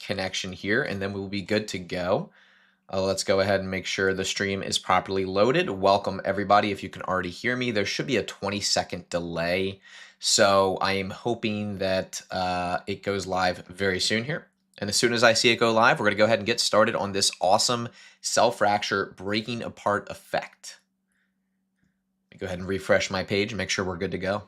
connection here, and then we'll be good to go. Let's go ahead and make sure the stream is properly loaded. Welcome everybody. If you can already hear me, there should be a 20-second delay. So I am hoping that it goes live very soon here. And as soon as I see it go live, we're going to go ahead and get started on this awesome cell fracture breaking apart effect. Let me go ahead and refresh my page and make sure we're good to go.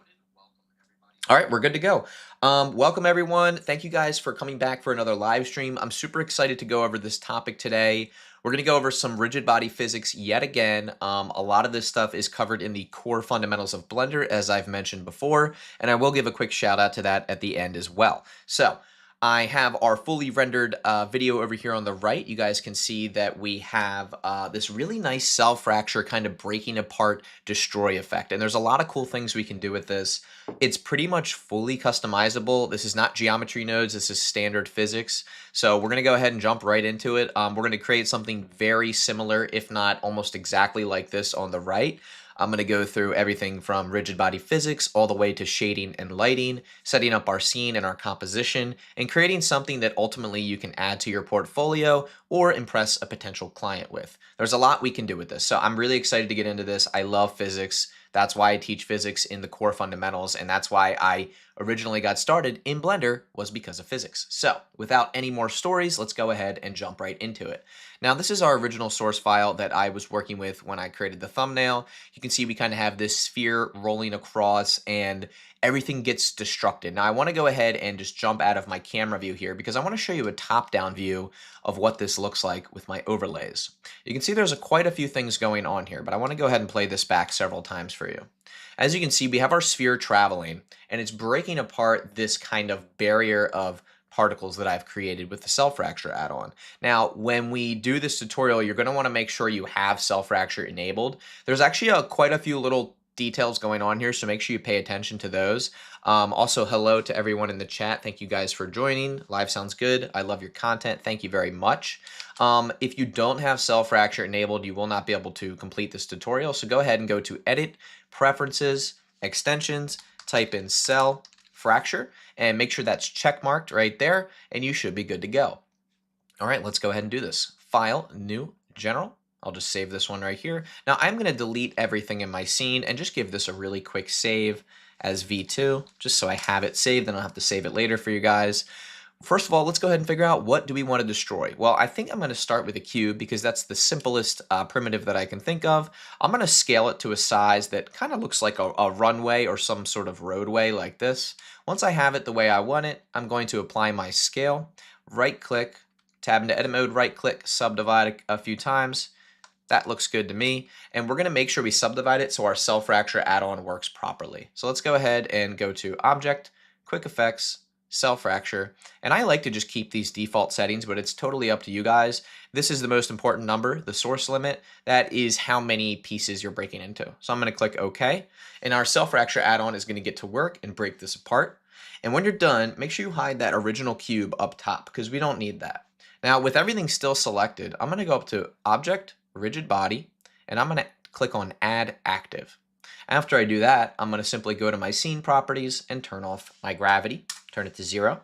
All right, we're good to go. Welcome everyone. Thank you guys for coming back for another live stream. I'm super excited to go over this topic today. We're going to go over some rigid body physics yet again. A lot of this stuff is covered in the core fundamentals of Blender, as I've mentioned before, and I will give a quick shout out to that at the end as well. So I have our fully rendered video over here on the right. You guys can see that we have this really nice cell fracture kind of breaking apart destroy effect. And there's a lot of cool things we can do with this. It's pretty much fully customizable. This is not geometry nodes. This is standard physics. So we're going to go ahead and jump right into it. We're going to create something very similar, if not almost exactly like this on the right. I'm going to go through everything from rigid body physics all the way to shading and lighting, setting up our scene and our composition, and creating something that ultimately you can add to your portfolio or impress a potential client with. There's a lot we can do with this, so I'm really excited to get into this. I love physics. That's why I teach physics in the core fundamentals, and that's why I originally got started in Blender, was because of physics. So without any more stories, let's go ahead and jump right into it. Now, this is our original source file that I was working with when I created the thumbnail. You can see we kind of have this sphere rolling across and everything gets destructed. Now, I want to go ahead and just jump out of my camera view here because I want to show you a top-down view of what this looks like with my overlays. You can see there's quite a few things going on here, but I want to go ahead and play this back several times for you. As you can see, we have our sphere traveling, and it's breaking apart this kind of barrier of particles that I've created with the cell fracture add-on. Now, when we do this tutorial, you're going to want to make sure you have cell fracture enabled. There's actually quite a few little details going on here, so make sure you pay attention to those. Also, hello to everyone in the chat. Thank you guys for joining. Live sounds good. I love your content. Thank you very much. If you don't have cell fracture enabled, you will not be able to complete this tutorial. So go ahead and go to Edit, Preferences, Extensions, type in Cell Fracture, and make sure that's check marked right there, and you should be good to go. All right, let's go ahead and do this. File, New, General. I'll just save this one right here. Now I'm going to delete everything in my scene and just give this a really quick save as V2, just so I have it saved, then I'll have to save it later for you guys. First of all, let's go ahead and figure out what do we want to destroy. Well, I think I'm going to start with a cube because that's the simplest primitive that I can think of. I'm going to scale it to a size that kind of looks like a runway or some sort of roadway like this. Once I have it the way I want it, I'm going to apply my scale, right click, tab into edit mode, right click, subdivide a few times. That looks good to me. And we're going to make sure we subdivide it so our cell fracture add-on works properly. So let's go ahead and go to Object, Quick Effects, Cell Fracture. And I like to just keep these default settings, but it's totally up to you guys. This is the most important number, the source limit. That is how many pieces you're breaking into. So I'm going to click OK. And our cell fracture add-on is going to get to work and break this apart. And when you're done, make sure you hide that original cube up top because we don't need that. Now, with everything still selected, I'm going to go up to Object, Rigid Body, and I'm going to click on Add Active. After I do that, I'm going to simply go to my scene properties and turn off my gravity, turn it to 0.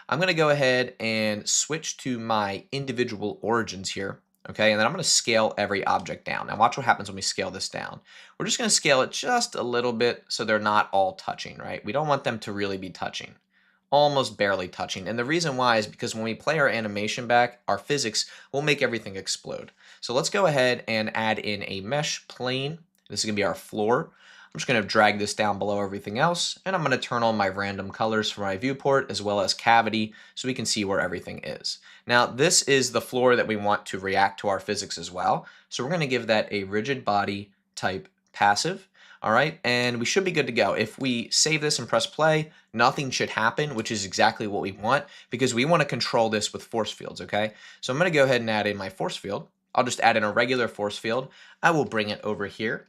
I'm going to go ahead and switch to my individual origins here, okay, and then I'm going to scale every object down. Now watch what happens when we scale this down. We're just going to scale it just a little bit so they're not all touching, right? We don't want them to really be touching. Almost barely touching. And the reason why is because when we play our animation back, our physics will make everything explode. So let's go ahead and add in a mesh plane. This is going to be our floor. I'm just going to drag this down below everything else, and I'm going to turn on my random colors for my viewport as well as cavity so we can see where everything is. Now, this is the floor that we want to react to our physics as well. So we're going to give that a rigid body type passive. All right, and we should be good to go. If we save this and press play, nothing should happen, which is exactly what we want because we want to control this with force fields, okay? So I'm going to go ahead and add in my force field. I'll just add in a regular force field. I will bring it over here.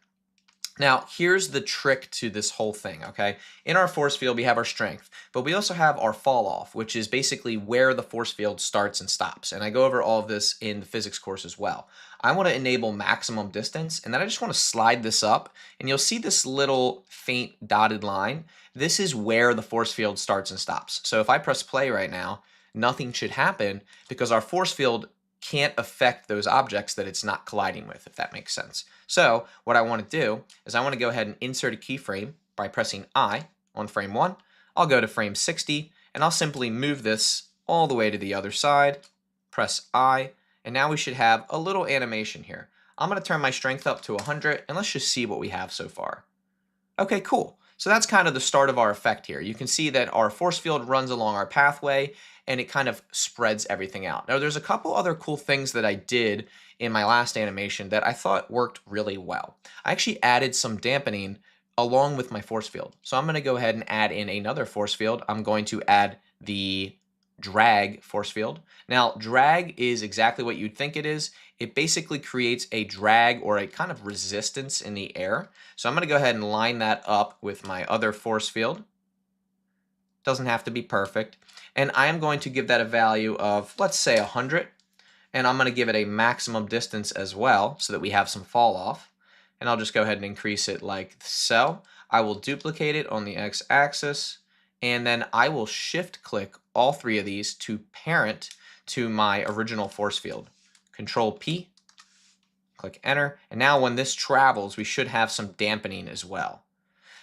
Now, here's the trick to this whole thing, okay? In our force field, we have our strength, but we also have our fall off, which is basically where the force field starts and stops. And I go over all of this in the physics course as well. I want to enable maximum distance, and then I just want to slide this up, and you'll see this little faint dotted line. This is where the force field starts and stops. So if I press play right now, nothing should happen because our force field can't affect those objects that it's not colliding with, if that makes sense. So what I want to do is I want to go ahead and insert a keyframe by pressing I on frame 1. I'll go to frame 60, and I'll simply move this all the way to the other side, press I, and now we should have a little animation here. I'm going to turn my strength up to 100, and let's just see what we have so far. Okay, cool. So that's kind of the start of our effect here. You can see that our force field runs along our pathway and it kind of spreads everything out. Now there's a couple other cool things that I did in my last animation that I thought worked really well. I actually added some dampening along with my force field. So I'm going to go ahead and add in another force field. I'm going to add the drag force field. Now drag is exactly what you'd think it is. It basically creates a drag or a kind of resistance in the air. So I'm going to go ahead and line that up with my other force field. Doesn't have to be perfect. And I am going to give that a value of, let's say, 100. And I'm going to give it a maximum distance as well so that we have some fall off. And I'll just go ahead and increase it like so. I will duplicate it on the x-axis. And then I will shift click all three of these to parent to my original force field. Control P, click enter, and now when this travels, we should have some dampening as well.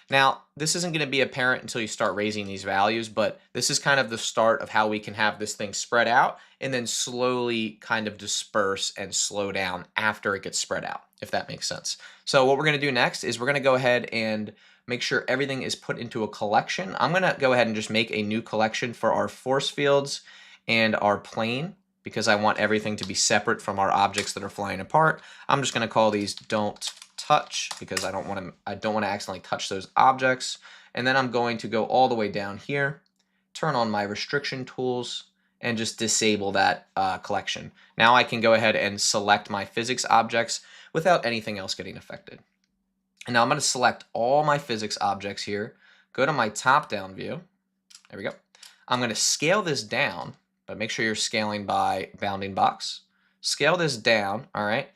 Now, this isn't going to be apparent until you start raising these values, but this is kind of the start of how we can have this thing spread out and then slowly kind of disperse and slow down after it gets spread out, if that makes sense. So what we're going to do next is we're going to go ahead and make sure everything is put into a collection. I'm going to go ahead and just make a new collection for our force fields and our plane, because I want everything to be separate from our objects that are flying apart. I'm just going to call these don't touch because I don't want to accidentally touch those objects. And then I'm going to go all the way down here, turn on my restriction tools, and just disable that collection. Now I can go ahead and select my physics objects without anything else getting affected. And now I'm going to select all my physics objects here, go to my top-down view. There we go. I'm going to scale this down, but make sure you're scaling by bounding box. Scale this down, all right?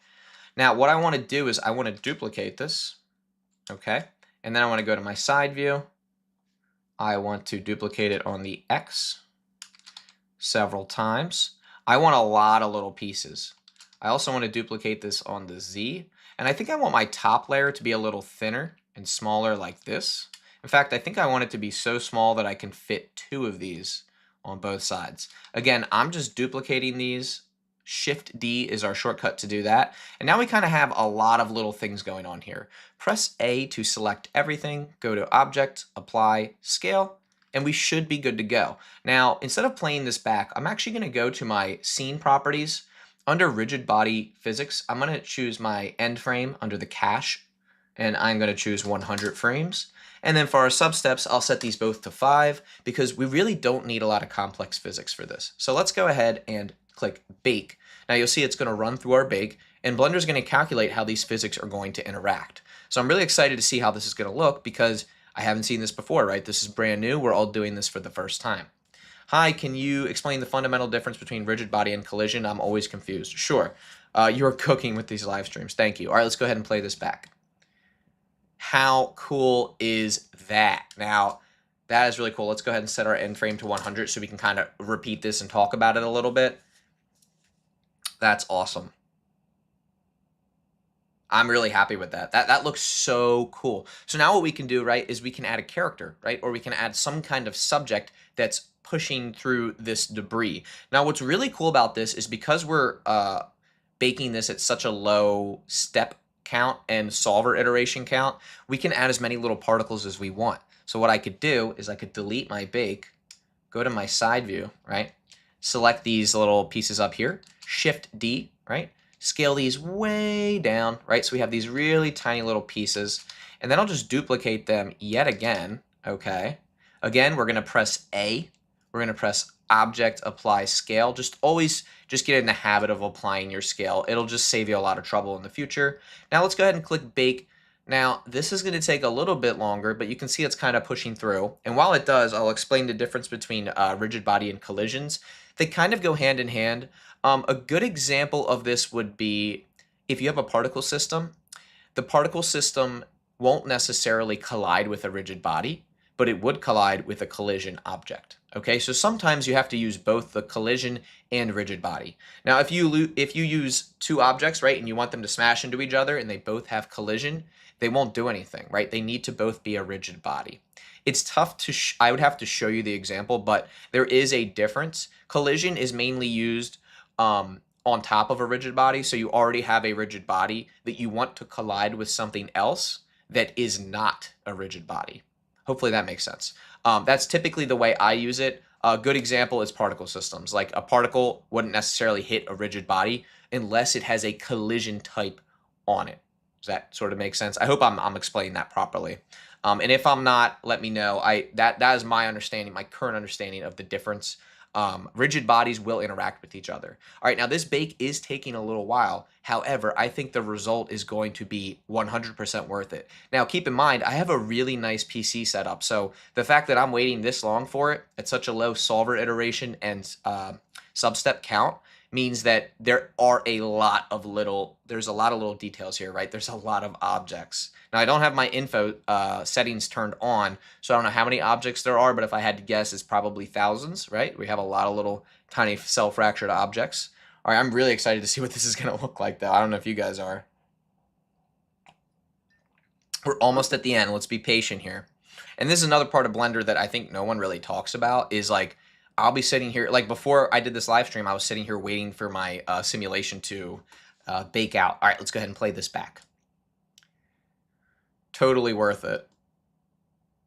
Now what I want to do is I want to duplicate this, okay? And then I want to go to my side view. I want to duplicate it on the X several times. I want a lot of little pieces. I also want to duplicate this on the Z. And I think I want my top layer to be a little thinner and smaller like this. In fact, I think I want it to be so small that I can fit 2 of these on both sides. Again, I'm just duplicating these. Shift D is our shortcut to do that. And now we kind of have a lot of little things going on here. Press A to select everything, go to Object, Apply, Scale, and we should be good to go. Now, instead of playing this back, I'm actually going to go to my scene properties. Under rigid body physics, I'm going to choose my end frame under the cache, and I'm going to choose 100 frames. And then for our substeps, I'll set these both to 5 because we really don't need a lot of complex physics for this. So let's go ahead and click Bake. Now you'll see it's going to run through our bake, and Blender is going to calculate how these physics are going to interact. So I'm really excited to see how this is going to look because I haven't seen this before, right? This is brand new. We're all doing this for the first time. Hi, can you explain the fundamental difference between rigid body and collision? I'm always confused. Sure. You're cooking with these live streams. Thank you. All right, let's go ahead and play this back. How cool is that? Now, that is really cool. Let's go ahead and set our end frame to 100 so we can kind of repeat this and talk about it a little bit. That's awesome. I'm really happy with that. That looks so cool. So now what we can do, right, is we can add a character, right? Or we can add some kind of subject that's pushing through this debris. Now what's really cool about this is because we're baking this at such a low step count and solver iteration count, we can add as many little particles as we want. So what I could do is I could delete my bake, go to my side view, right? Select these little pieces up here, Shift D, right? Scale these way down, right? So we have these really tiny little pieces, and then I'll just duplicate them yet again, okay? Again, we're gonna press A, we're gonna press Object, Apply, Scale. Just always just get in the habit of applying your scale. It'll just save you a lot of trouble in the future. Now let's go ahead and click Bake. Now this is gonna take a little bit longer, but you can see it's kind of pushing through. And while it does, I'll explain the difference between rigid body and collisions. They kind of go hand in hand. A good example of this would be if you have a particle system, the particle system won't necessarily collide with a rigid body, but it would collide with a collision object, Okay, so sometimes you have to use both the collision and rigid body. Now, if you use two objects, right, and you want them to smash into each other and they both have collision, they won't do anything, right? They need to both be a rigid body. It's tough to I would have to show you the example, but there is a difference. Collision is mainly used on top of a rigid body, so you already have a rigid body that you want to collide with something else that is not a rigid body. Hopefully that makes sense. That's typically the way I use it. A good example is particle systems. Like a particle wouldn't necessarily hit a rigid body unless it has a collision type on it. Does that sort of make sense? I hope I'm explaining that properly. And if I'm not, let me know. That is my understanding, my current understanding of the difference. Rigid bodies will interact with each other. All right, now this bake is taking a little while. However, I think the result is going to be 100% worth it. Now, keep in mind, I have a really nice PC setup. So the fact that I'm waiting this long for it at such a low solver iteration and substep count means that there's a lot of little details here, right? There's a lot of objects. Now, I don't have my info settings turned on, so I don't know how many objects there are, but if I had to guess, it's probably thousands, right? We have a lot of little tiny cell-fractured objects. All right, I'm really excited to see what this is going to look like, though. I don't know if you guys are. We're almost at the end. Let's be patient here. And this is another part of Blender that I think no one really talks about is like, I'll be sitting here, like before I did this live stream, I was sitting here waiting for my simulation to bake out. All right, let's go ahead and play this back. Totally worth it.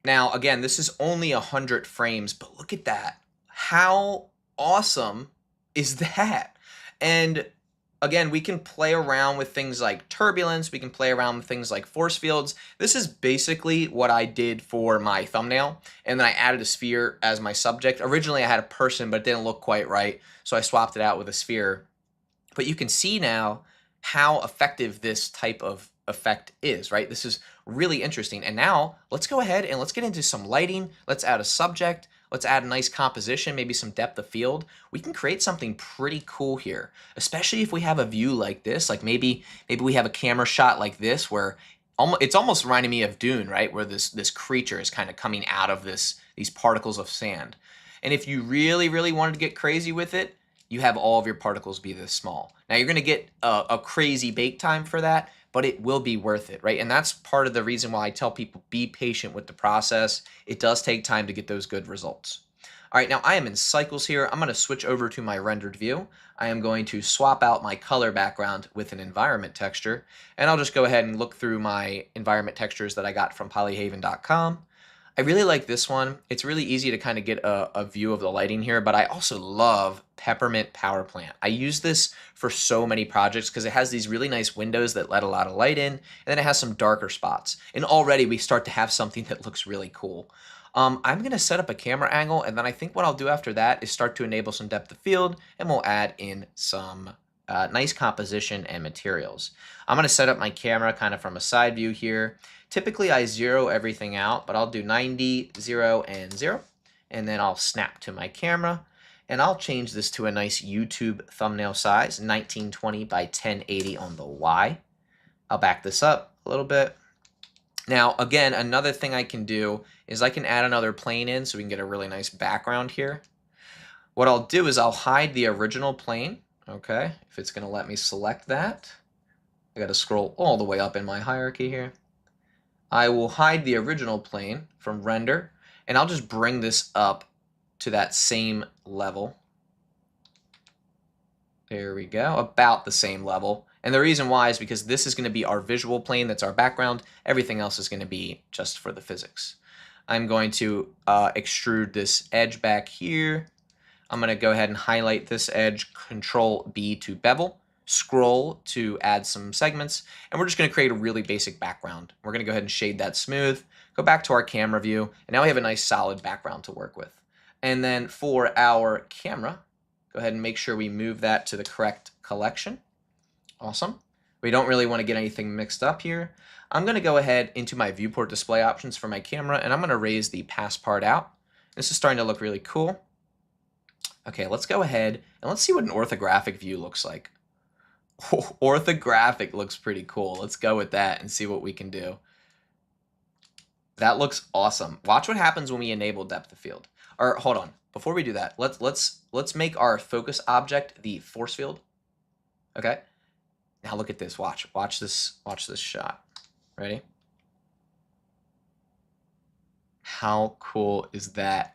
Now, again, this is only 100 frames, but look at that. How awesome is that? And again, we can play around with things like turbulence. We can play around with things like force fields. This is basically what I did for my thumbnail. And then I added a sphere as my subject. Originally, I had a person, but it didn't look quite right. So I swapped it out with a sphere. But you can see now how effective this type of effect is, right? This is really interesting. And now let's go ahead and let's get into some lighting. Let's add a subject. Let's add a nice composition, maybe some depth of field. We can create something pretty cool here, especially if we have a view like this. Like maybe we have a camera shot like this where it's almost reminding me of Dune, right? Where this creature is kind of coming out of these particles of sand. And if you really, really wanted to get crazy with it, you have all of your particles be this small. Now you're going to get a crazy bake time for that, but it will be worth it, right? And that's part of the reason why I tell people be patient with the process. It does take time to get those good results. All right, now I am in cycles here. I'm going to switch over to my rendered view. I am going to swap out my color background with an environment texture, and I'll just go ahead and look through my environment textures that I got from polyhaven.com. I really like this one. It's really easy to kind of get a view of the lighting here, but I also love Peppermint Power Plant. I use this for so many projects because it has these really nice windows that let a lot of light in, and then it has some darker spots. And already we start to have something that looks really cool. I'm going to set up a camera angle, and then I think what I'll do after that is start to enable some depth of field, and we'll add in some nice composition and materials. I'm going to set up my camera kind of from a side view here. Typically, I zero everything out, but I'll do 90, 0, and 0. And then I'll snap to my camera. And I'll change this to a nice YouTube thumbnail size, 1920 by 1080 on the Y. I'll back this up a little bit. Now, again, another thing I can do is I can add another plane in so we can get a really nice background here. What I'll do is I'll hide the original plane, okay, if it's going to let me select that. I got to scroll all the way up in my hierarchy here. I will hide the original plane from render, and I'll just bring this up to that same level. There we go, about the same level. And the reason why is because this is going to be our visual plane, that's our background. Everything else is going to be just for the physics. I'm going to extrude this edge back here. I'm going to go ahead and highlight this edge, Control B to bevel. Scroll to add some segments, and we're just going to create a really basic background. We're going to go ahead and shade that smooth, go back to our camera view, and now we have a nice solid background to work with. And then for our camera, go ahead and make sure we move that to the correct collection. Awesome. We don't really want to get anything mixed up here. I'm going to go ahead into my viewport display options for my camera, and I'm going to raise the pass part out. This is starting to look really cool. Okay, let's go ahead and let's see what an orthographic view looks like. Oh, orthographic looks pretty cool. Let's go with that and see what we can do. That looks awesome. Watch what happens when we enable depth of field. Or hold on. before we do that, let's make our focus object the force field. Okay. Now look at this. Watch this shot. Ready? How cool is that?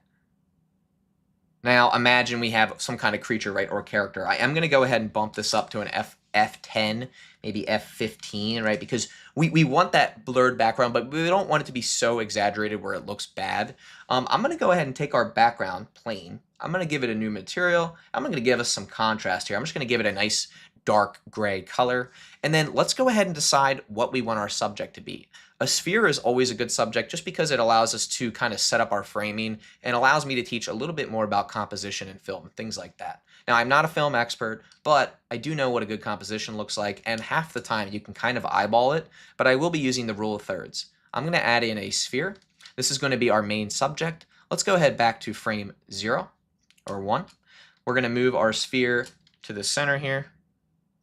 Now imagine we have some kind of creature, right, or character. I am going to go ahead and bump this up to an F10, maybe F15, right, because we want that blurred background, but we don't want it to be so exaggerated where it looks bad. I'm going to go ahead and take our background plane. I'm going to give it a new material. I'm going to give us some contrast here. I'm just going to give it a nice dark gray color. And then let's go ahead and decide what we want our subject to be. A sphere is always a good subject just because it allows us to kind of set up our framing and allows me to teach a little bit more about composition in film, things like that. Now, I'm not a film expert, but I do know what a good composition looks like, and half the time you can kind of eyeball it, but I will be using the rule of thirds. I'm going to add in a sphere. This is going to be our main subject. Let's go ahead back to frame 0 or 1. We're going to move our sphere to the center here.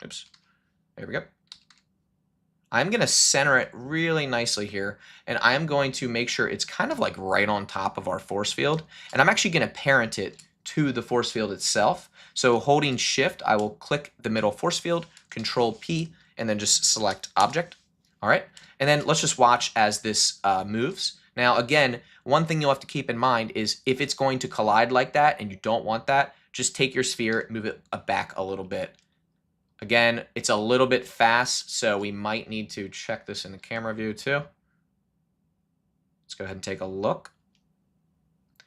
Oops, there we go. I'm going to center it really nicely here, and I'm going to make sure it's kind of like right on top of our force field, and I'm actually going to parent it to the force field itself. So holding shift, I will click the middle force field, control P, and then just select object. All right, and then let's just watch as this moves. Now again, one thing you'll have to keep in mind is if it's going to collide like that and you don't want that, just take your sphere, move it back a little bit. Again, it's a little bit fast, so we might need to check this in the camera view too. Let's go ahead and take a look.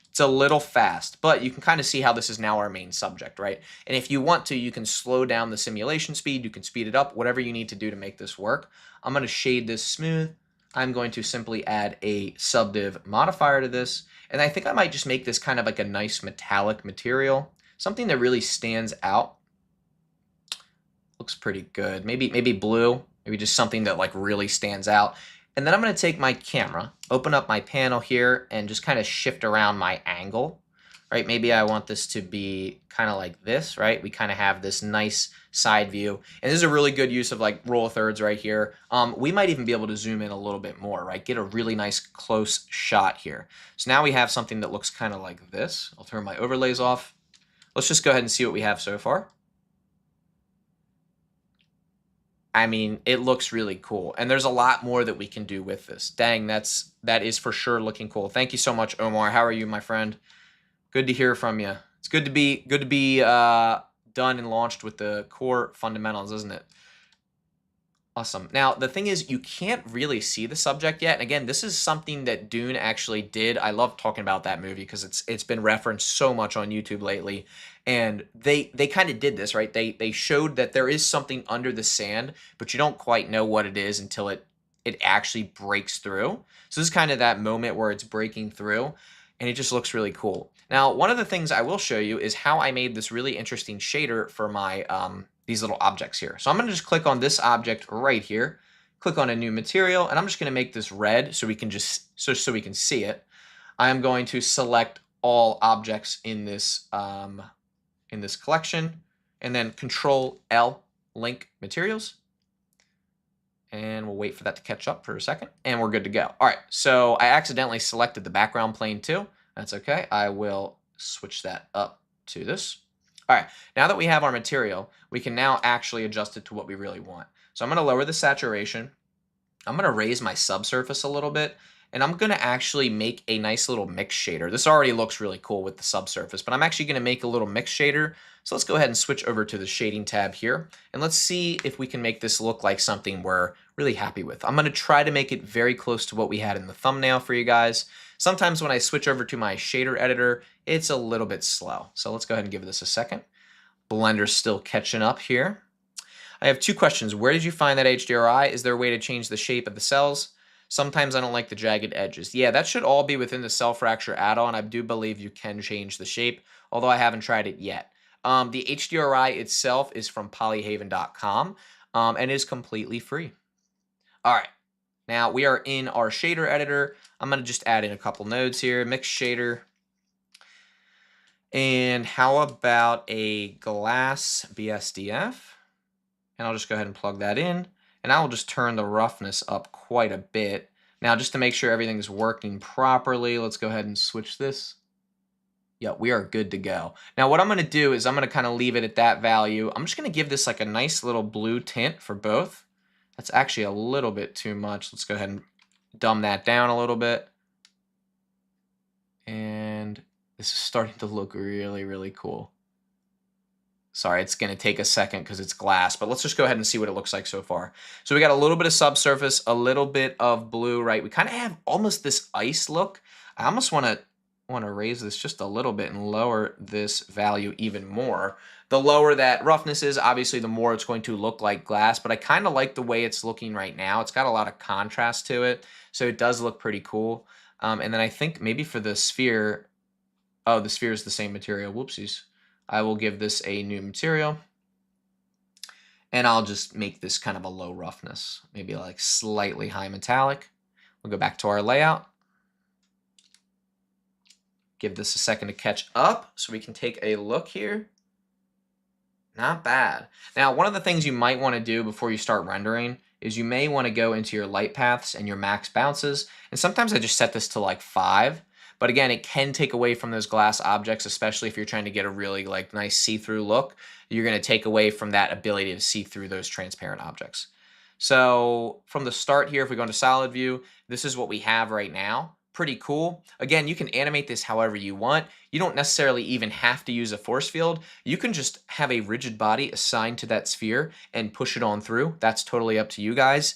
It's a little fast, but you can kind of see how this is now our main subject, right? And if you want to, you can slow down the simulation speed, you can speed it up, whatever you need to do to make this work. I'm going to shade this smooth. I'm going to simply add a subdiv modifier to this, and I think I might just make this kind of like a nice metallic material, something that really stands out. Looks pretty good. Maybe blue, maybe just something that like really stands out. And then I'm going to take my camera, open up my panel here, and just kind of shift around my angle, right? Maybe I want this to be kind of like this, right? We kind of have this nice side view. And this is a really good use of like rule of thirds right here. We might even be able to zoom in a little bit more, right? Get a really nice close shot here. So now we have something that looks kind of like this. I'll turn my overlays off. Let's just go ahead and see what we have so far. I mean, it looks really cool, and there's a lot more that we can do with this. Dang, that is for sure looking cool. Thank you so much, Omar. How are you, my friend? Good to hear from you. It's good to be done and launched with the core fundamentals, isn't it? Awesome. Now, the thing is, you can't really see the subject yet. And again, this is something that Dune actually did. I love talking about that movie because it's been referenced so much on YouTube lately. And they kind of did this, right? They showed that there is something under the sand, but you don't quite know what it is until it actually breaks through. So this is kind of that moment where it's breaking through, and it just looks really cool. Now, one of the things I will show you is how I made this really interesting shader for my these little objects here. So I'm going to just click on this object right here, click on a new material, and I'm just going to make this red so we can just so we can see it. I am going to select all objects in this collection, and then Control L, link materials, and we'll wait for that to catch up for a second, and we're good to go. All right, so I accidentally selected the background plane too. That's okay. I will switch that up to this. All right, now that we have our material, we can now actually adjust it to what we really want. So I'm going to lower the saturation. I'm going to raise my subsurface a little bit, and I'm going to actually make a nice little mix shader. This already looks really cool with the subsurface, but I'm actually going to make a little mix shader. So let's go ahead and switch over to the shading tab here, and let's see if we can make this look like something we're really happy with. I'm going to try to make it very close to what we had in the thumbnail for you guys. Sometimes when I switch over to my shader editor, it's a little bit slow. So let's go ahead and give this a second. Blender's still catching up here. I have two questions. Where did you find that HDRI? Is there a way to change the shape of the cells? Sometimes I don't like the jagged edges. Yeah, that should all be within the cell fracture add-on. I do believe you can change the shape, although I haven't tried it yet. The HDRI itself is from polyhaven.com and is completely free. All right, now we are in our shader editor. I'm going to just add in a couple nodes here. Mix shader. And how about a glass BSDF? And I'll just go ahead and plug that in. And I will just turn the roughness up quite a bit. Now, just to make sure everything is working properly, let's go ahead and switch this. Yeah, we are good to go. Now what I'm going to do is I'm going to kind of leave it at that value. I'm just going to give this like a nice little blue tint for both. That's actually a little bit too much. Let's go ahead and dumb that down a little bit. And this is starting to look really, really cool. Sorry, it's going to take a second because it's glass, but let's just go ahead and see what it looks like so far. So we got a little bit of subsurface, a little bit of blue, right? We kind of have almost this ice look. I almost want to raise this just a little bit and lower this value even more. The lower that roughness is, obviously, the more it's going to look like glass, but I kind of like the way it's looking right now. It's got a lot of contrast to it, so it does look pretty cool. And then I think maybe for the sphere, oh, the sphere is the same material. Whoopsies. I will give this a new material. And I'll just make this kind of a low roughness, maybe like slightly high metallic. We'll go back to our layout. Give this a second to catch up so we can take a look here. Not bad. Now, one of the things you might want to do before you start rendering is you may want to go into your light paths and your max bounces. And sometimes I just set this to like 5. But again, it can take away from those glass objects, especially if you're trying to get a really like nice see-through look. You're going to take away from that ability to see through those transparent objects. So from the start here, if we go into solid view, this is what we have right now. Pretty cool. Again, you can animate this however you want. You don't necessarily even have to use a force field. You can just have a rigid body assigned to that sphere and push it on through. That's totally up to you guys.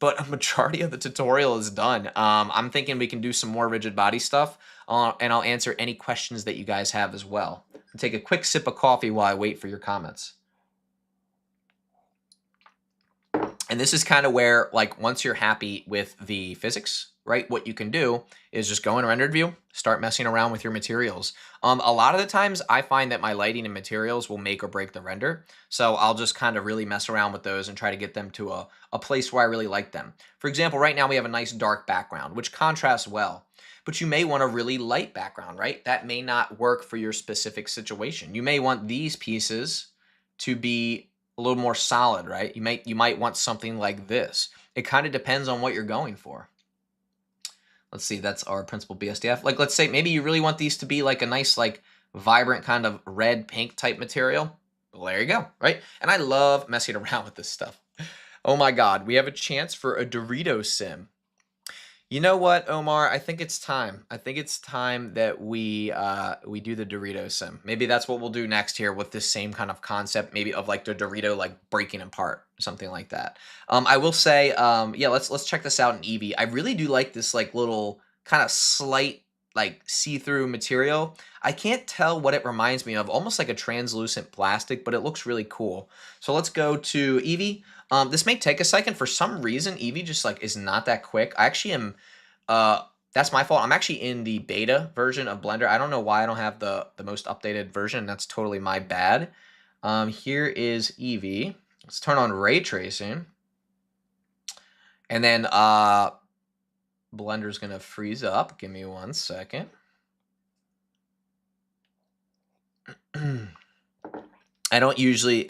But a majority of the tutorial is done. I'm thinking we can do some more rigid body stuff, and I'll answer any questions that you guys have as well. I'll take a quick sip of coffee while I wait for your comments. And this is kind of where, like, once you're happy with the physics, right, what you can do is just go in rendered view, start messing around with your materials. A lot of the times I find that my lighting and materials will make or break the render. So I'll just kind of really mess around with those and try to get them to a place where I really like them. For example, right now we have a nice dark background, which contrasts well. But you may want a really light background, right? That may not work for your specific situation. You may want these pieces to be a little more solid, right? You might want something like this. It kind of depends on what you're going for. Let's see, that's our principal BSDF. Like, let's say maybe you really want these to be like a nice, like, vibrant kind of red pink type material. Well, there you go, right? And I love messing around with this stuff. Oh my God, we have a chance for a Dorito sim. You know what, Omar? I think it's time. I think it's time that we do the Dorito sim. Maybe that's what we'll do next here with this same kind of concept, maybe of like the Dorito like breaking apart, something like that. I will say, yeah, let's check this out in Eevee. I really do like this like little kind of slight like see-through material. I can't tell what it reminds me of, almost like a translucent plastic, but it looks really cool. So let's go to Eevee. This may take a second. For some reason, Eevee just like is not that quick. I actually am, that's my fault. I'm actually in the beta version of Blender. I don't know why I don't have the most updated version. That's totally my bad. Here is Eevee. Let's turn on ray tracing. And then Blender's gonna freeze up. Give me 1 second. I don't usually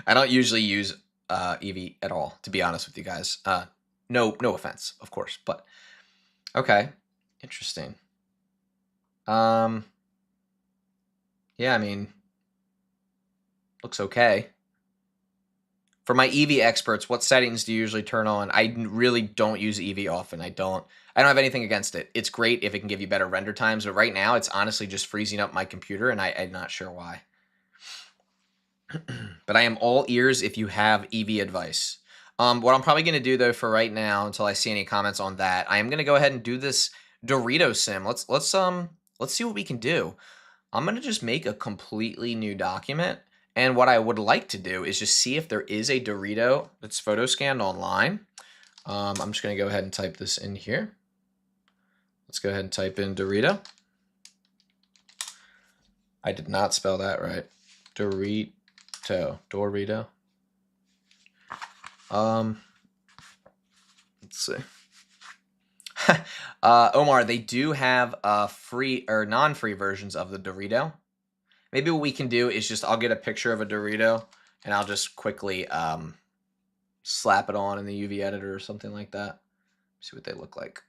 I don't usually use Eevee at all, to be honest with you guys. No offense, of course, but okay. Interesting. Yeah, I mean, looks okay. For my Eevee experts, what settings do you usually turn on? I really don't use Eevee often. I don't have anything against it. It's great if it can give you better render times, but right now it's honestly just freezing up my computer, and I'm not sure why. But I am all ears if you have Eevee advice. What I'm probably going to do though for right now, until I see any comments on that, I am going to go ahead and do this Dorito sim. Let's see what we can do. I'm going to just make a completely new document. And what I would like to do is just see if there is a Dorito that's photo scanned online. I'm just going to go ahead and type this in here. Let's go ahead and type in Dorito. I did not spell that right. Dorito. Let's see. Omar, they do have free or non-free versions of the Dorito. Maybe what we can do is just I'll get a picture of a Dorito and I'll just quickly slap it on in the UV editor or something like that. See what they look like.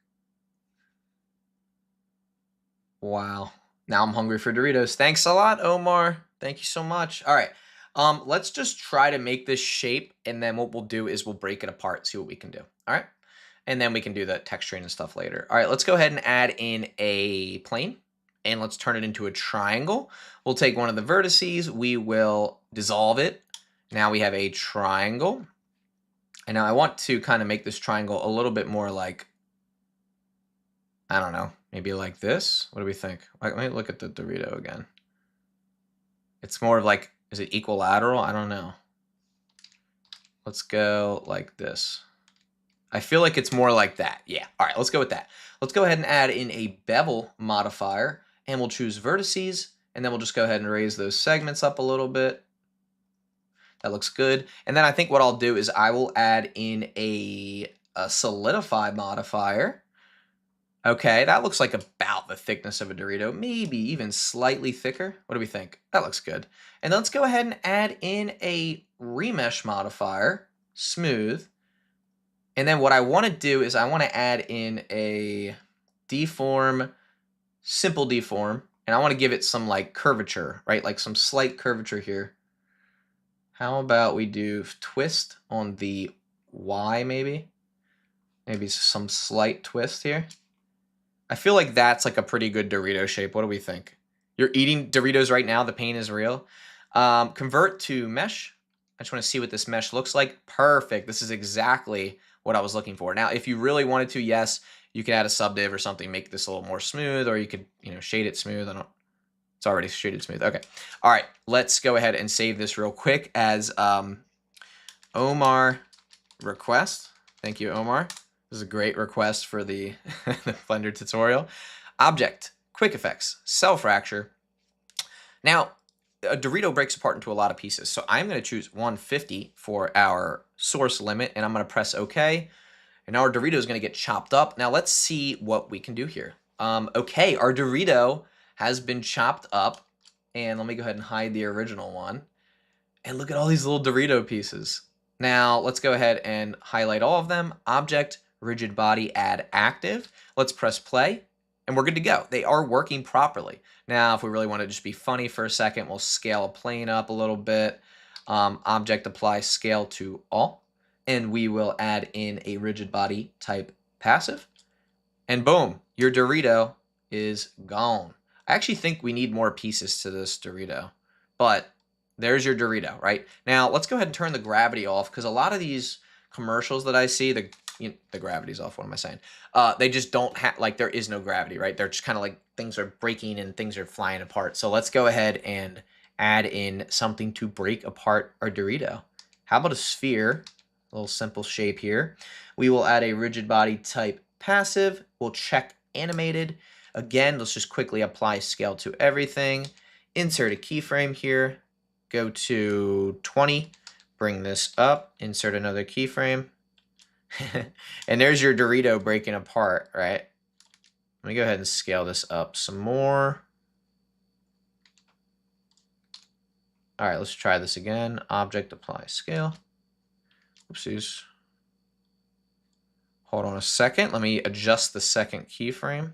Wow. Now I'm hungry for Doritos. Thanks a lot, Omar. Thank you so much. All right. Let's just try to make this shape, and then what we'll do is we'll break it apart, see what we can do. All right. And then we can do the texturing and stuff later. All right, let's go ahead and add in a plane, and let's turn it into a triangle. We'll take one of the vertices, we will dissolve it. Now we have a triangle. And now I want to kind of make this triangle a little bit more like, I don't know, maybe like this. What do we think? Let me look at the Dorito again. It's more of like, is it equilateral? I don't know. Let's go like this. I feel like it's more like that. Yeah. All right, let's go with that. Let's go ahead and add in a bevel modifier, and we'll choose vertices, and then we'll just go ahead and raise those segments up a little bit. That looks good. And then I think what I'll do is I will add in a solidify modifier. Okay, that looks like about the thickness of a Dorito, maybe even slightly thicker. What do we think? That looks good. And let's go ahead and add in a remesh modifier, smooth. And then what I want to do is I want to add in a deform, simple deform, and I want to give it some like curvature, right? Like some slight curvature here. How about we do twist on the Y maybe? Maybe some slight twist here. I feel like that's like a pretty good Dorito shape. What do we think? You're eating Doritos right now. The pain is real. Convert to mesh. I just want to see what this mesh looks like. Perfect. This is exactly what I was looking for. Now, if you really wanted to, yes, you could add a subdiv or something, make this a little more smooth, or you could, shade it smooth. It's already shaded smooth. Okay. All right. Let's go ahead and save this real quick as Omar request. Thank you, Omar. This is a great request for the, the Blender tutorial. Object, quick effects, cell fracture. Now, a Dorito breaks apart into a lot of pieces. So I'm going to choose 150 for our source limit, and I'm going to press OK. And now our Dorito is going to get chopped up. Now let's see what we can do here. Okay, our Dorito has been chopped up. And let me go ahead and hide the original one. And look at all these little Dorito pieces. Now let's go ahead and highlight all of them. Object, rigid body, add active. Let's press play, and we're good to go. They are working properly. Now, if we really want to just be funny for a second, we'll scale a plane up a little bit. Object, apply scale to all, and we will add in a rigid body type passive. And boom, your Dorito is gone. I actually think we need more pieces to this Dorito, but there's your Dorito, right? Now, let's go ahead and turn the gravity off, because a lot of these commercials that I see, the gravity's off, what am I saying? They just don't have, like, there is no gravity, right? They're just kind of like things are breaking and things are flying apart. So let's go ahead and add in something to break apart our Dorito. How about a sphere? A little simple shape here. We will add a rigid body type passive. We'll check animated. Again, let's just quickly apply scale to everything. Insert a keyframe here. Go to 20. Bring this up. Insert another keyframe. And there's your Dorito breaking apart, right? Let me go ahead and scale this up some more. All right, let's try this again. Object, apply scale. Oopsies. Hold on a second. Let me adjust the second keyframe.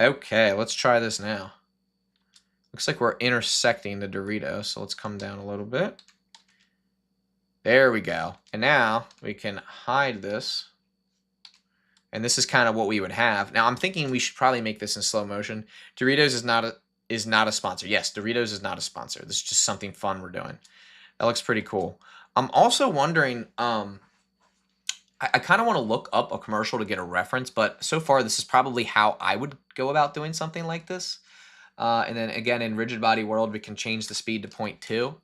Okay, let's try this now. Looks like we're intersecting the Dorito, so let's come down a little bit. There we go. And now we can hide this. And this is kind of what we would have. Now I'm thinking we should probably make this in slow motion. Doritos is not a sponsor. Yes, Doritos is not a sponsor. This is just something fun we're doing. That looks pretty cool. I'm also wondering, I kind of want to look up a commercial to get a reference, but so far this is probably how I would go about doing something like this. And then again, in rigid body world, we can change the speed to 0.2.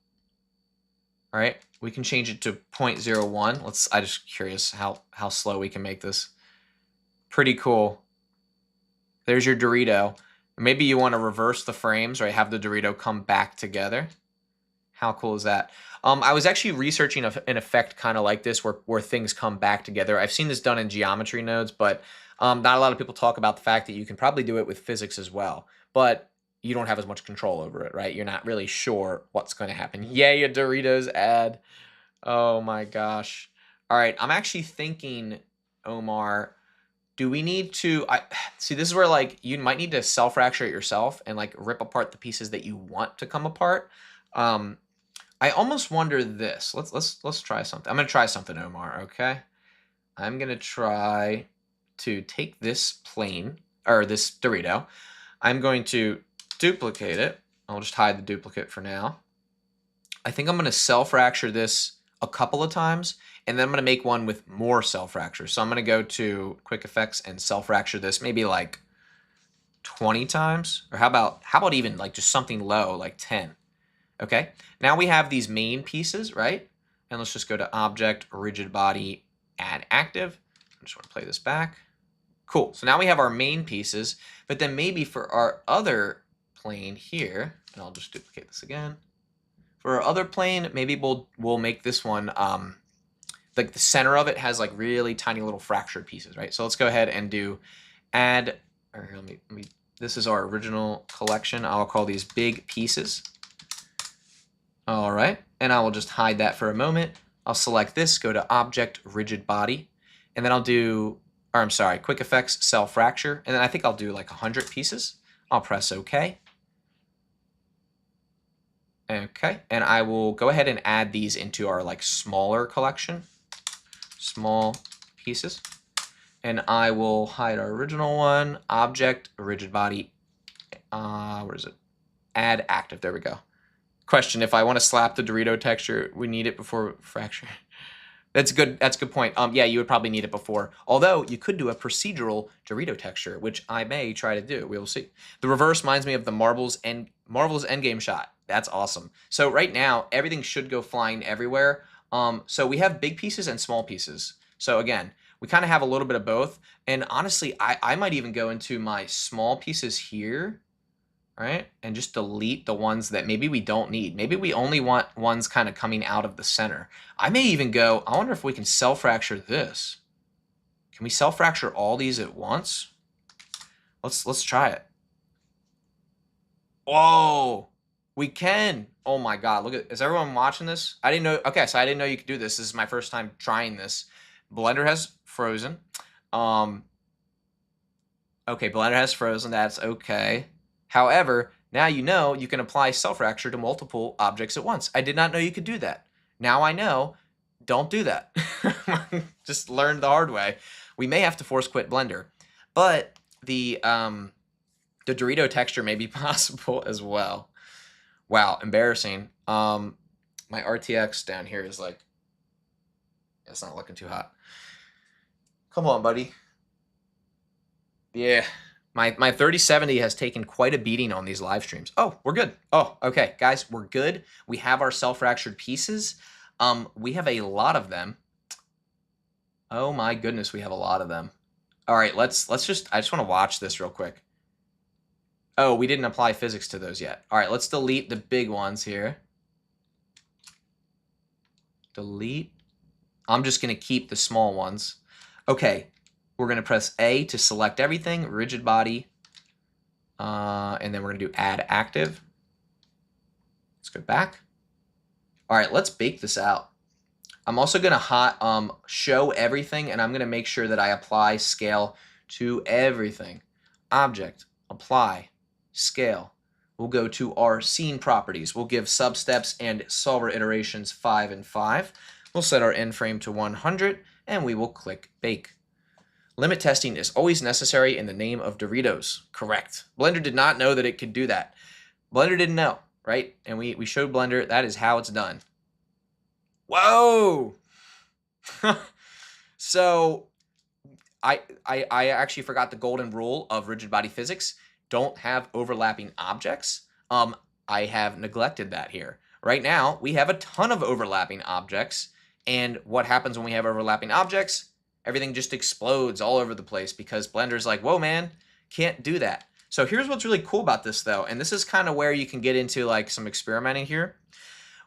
All right, we can change it to 0.01. I'm just curious how slow we can make this. Pretty cool. There's your Dorito. Maybe you want to reverse the frames, right? Have the Dorito come back together. How cool is that? I was actually researching an effect kind of like this where things come back together. I've seen this done in geometry nodes, but not a lot of people talk about the fact that you can probably do it with physics as well. But you don't have as much control over it, right? You're not really sure what's going to happen. Yay, a Doritos ad. Oh my gosh. All right, I'm actually thinking, Omar, Do we need to, see, this is where like you might need to self-fracture it yourself and like rip apart the pieces that you want to come apart. I almost wonder this. Let's try something. I'm gonna try something, Omar, okay? I'm gonna try to take this plane, or this Dorito. I'm going to duplicate it. I'll just hide the duplicate for now. I think I'm gonna self-fracture this a couple of times, and then I'm gonna make one with more self-fracture. So I'm gonna go to Quick Effects and self-fracture this maybe like 20 times, or how about even like just something low, like 10. Okay, now we have these main pieces, right? And let's just go to Object, Rigid Body, Add Active. I just want to play this back. Cool, so now we have our main pieces, but then maybe for our other plane here, and I'll just duplicate this again. For our other plane, maybe we'll make this one, like the center of it has like really tiny little fractured pieces, right? So let's go ahead and do add, or let me, this is our original collection. I'll call these big pieces. All right, and I will just hide that for a moment. I'll select this, go to Object, Rigid Body, and then I'll do, or I'm sorry, Quick Effects, Self-Fracture, and then I think I'll do like 100 pieces. I'll press OK. Okay, and I will go ahead and add these into our like smaller collection, small pieces, and I will hide our original one, Object, Rigid Body, where is it? Add Active, there we go. Question, if I want to slap the Dorito texture, we need it before fracture. That's good. That's a good point. Yeah, you would probably need it before. Although you could do a procedural Dorito texture, which I may try to do. We will see. The reverse reminds me of the Marvel's Endgame shot. That's awesome. So right now, everything should go flying everywhere. So we have big pieces and small pieces. So again, we kind of have a little bit of both. And honestly, I might even go into my small pieces here, right? And just delete the ones that maybe we don't need. Maybe we only want ones kind of coming out of the center. I may even go, I wonder if we can self-fracture this. Can we self-fracture all these at once? Let's try it. Whoa, we can. Oh my God, look at, is everyone watching this? I didn't know, okay, so I didn't know you could do this. This is my first time trying this. Blender has frozen. Okay, Blender has frozen, that's okay. However, now you know you can apply self-fracture to multiple objects at once. I did not know you could do that. Now I know, don't do that. Just learned the hard way. We may have to force quit Blender. But the Dorito texture may be possible as well. Wow, embarrassing. My RTX down here is like, it's not looking too hot. Come on, buddy. Yeah. My 3070 has taken quite a beating on these live streams. Oh, we're good. Oh, okay, guys, we're good. We have our self-fractured pieces. We have a lot of them. Oh my goodness, we have a lot of them. All right, let's just, I just want to watch this real quick. Oh, we didn't apply physics to those yet. All right, let's delete the big ones here. Delete. I'm just going to keep the small ones. Okay. We're going to press A to select everything, rigid body, and then we're going to do add active. Let's go back. All right, let's bake this out. I'm also going to show everything, and I'm going to make sure that I apply scale to everything. Object, apply, scale. We'll go to our scene properties. We'll give substeps and solver iterations 5 and 5. We'll set our end frame to 100, and we will click bake. Limit testing is always necessary in the name of Doritos. Correct. Blender did not know that it could do that. Blender didn't know, right? And we showed Blender that is how it's done. Whoa! So I actually forgot the golden rule of rigid body physics. Don't have overlapping objects. I have neglected that here. Right now, we have a ton of overlapping objects. And what happens when we have overlapping objects? Everything just explodes all over the place because Blender's like, whoa, man, can't do that. So here's what's really cool about this, though. And this is kind of where you can get into like some experimenting here.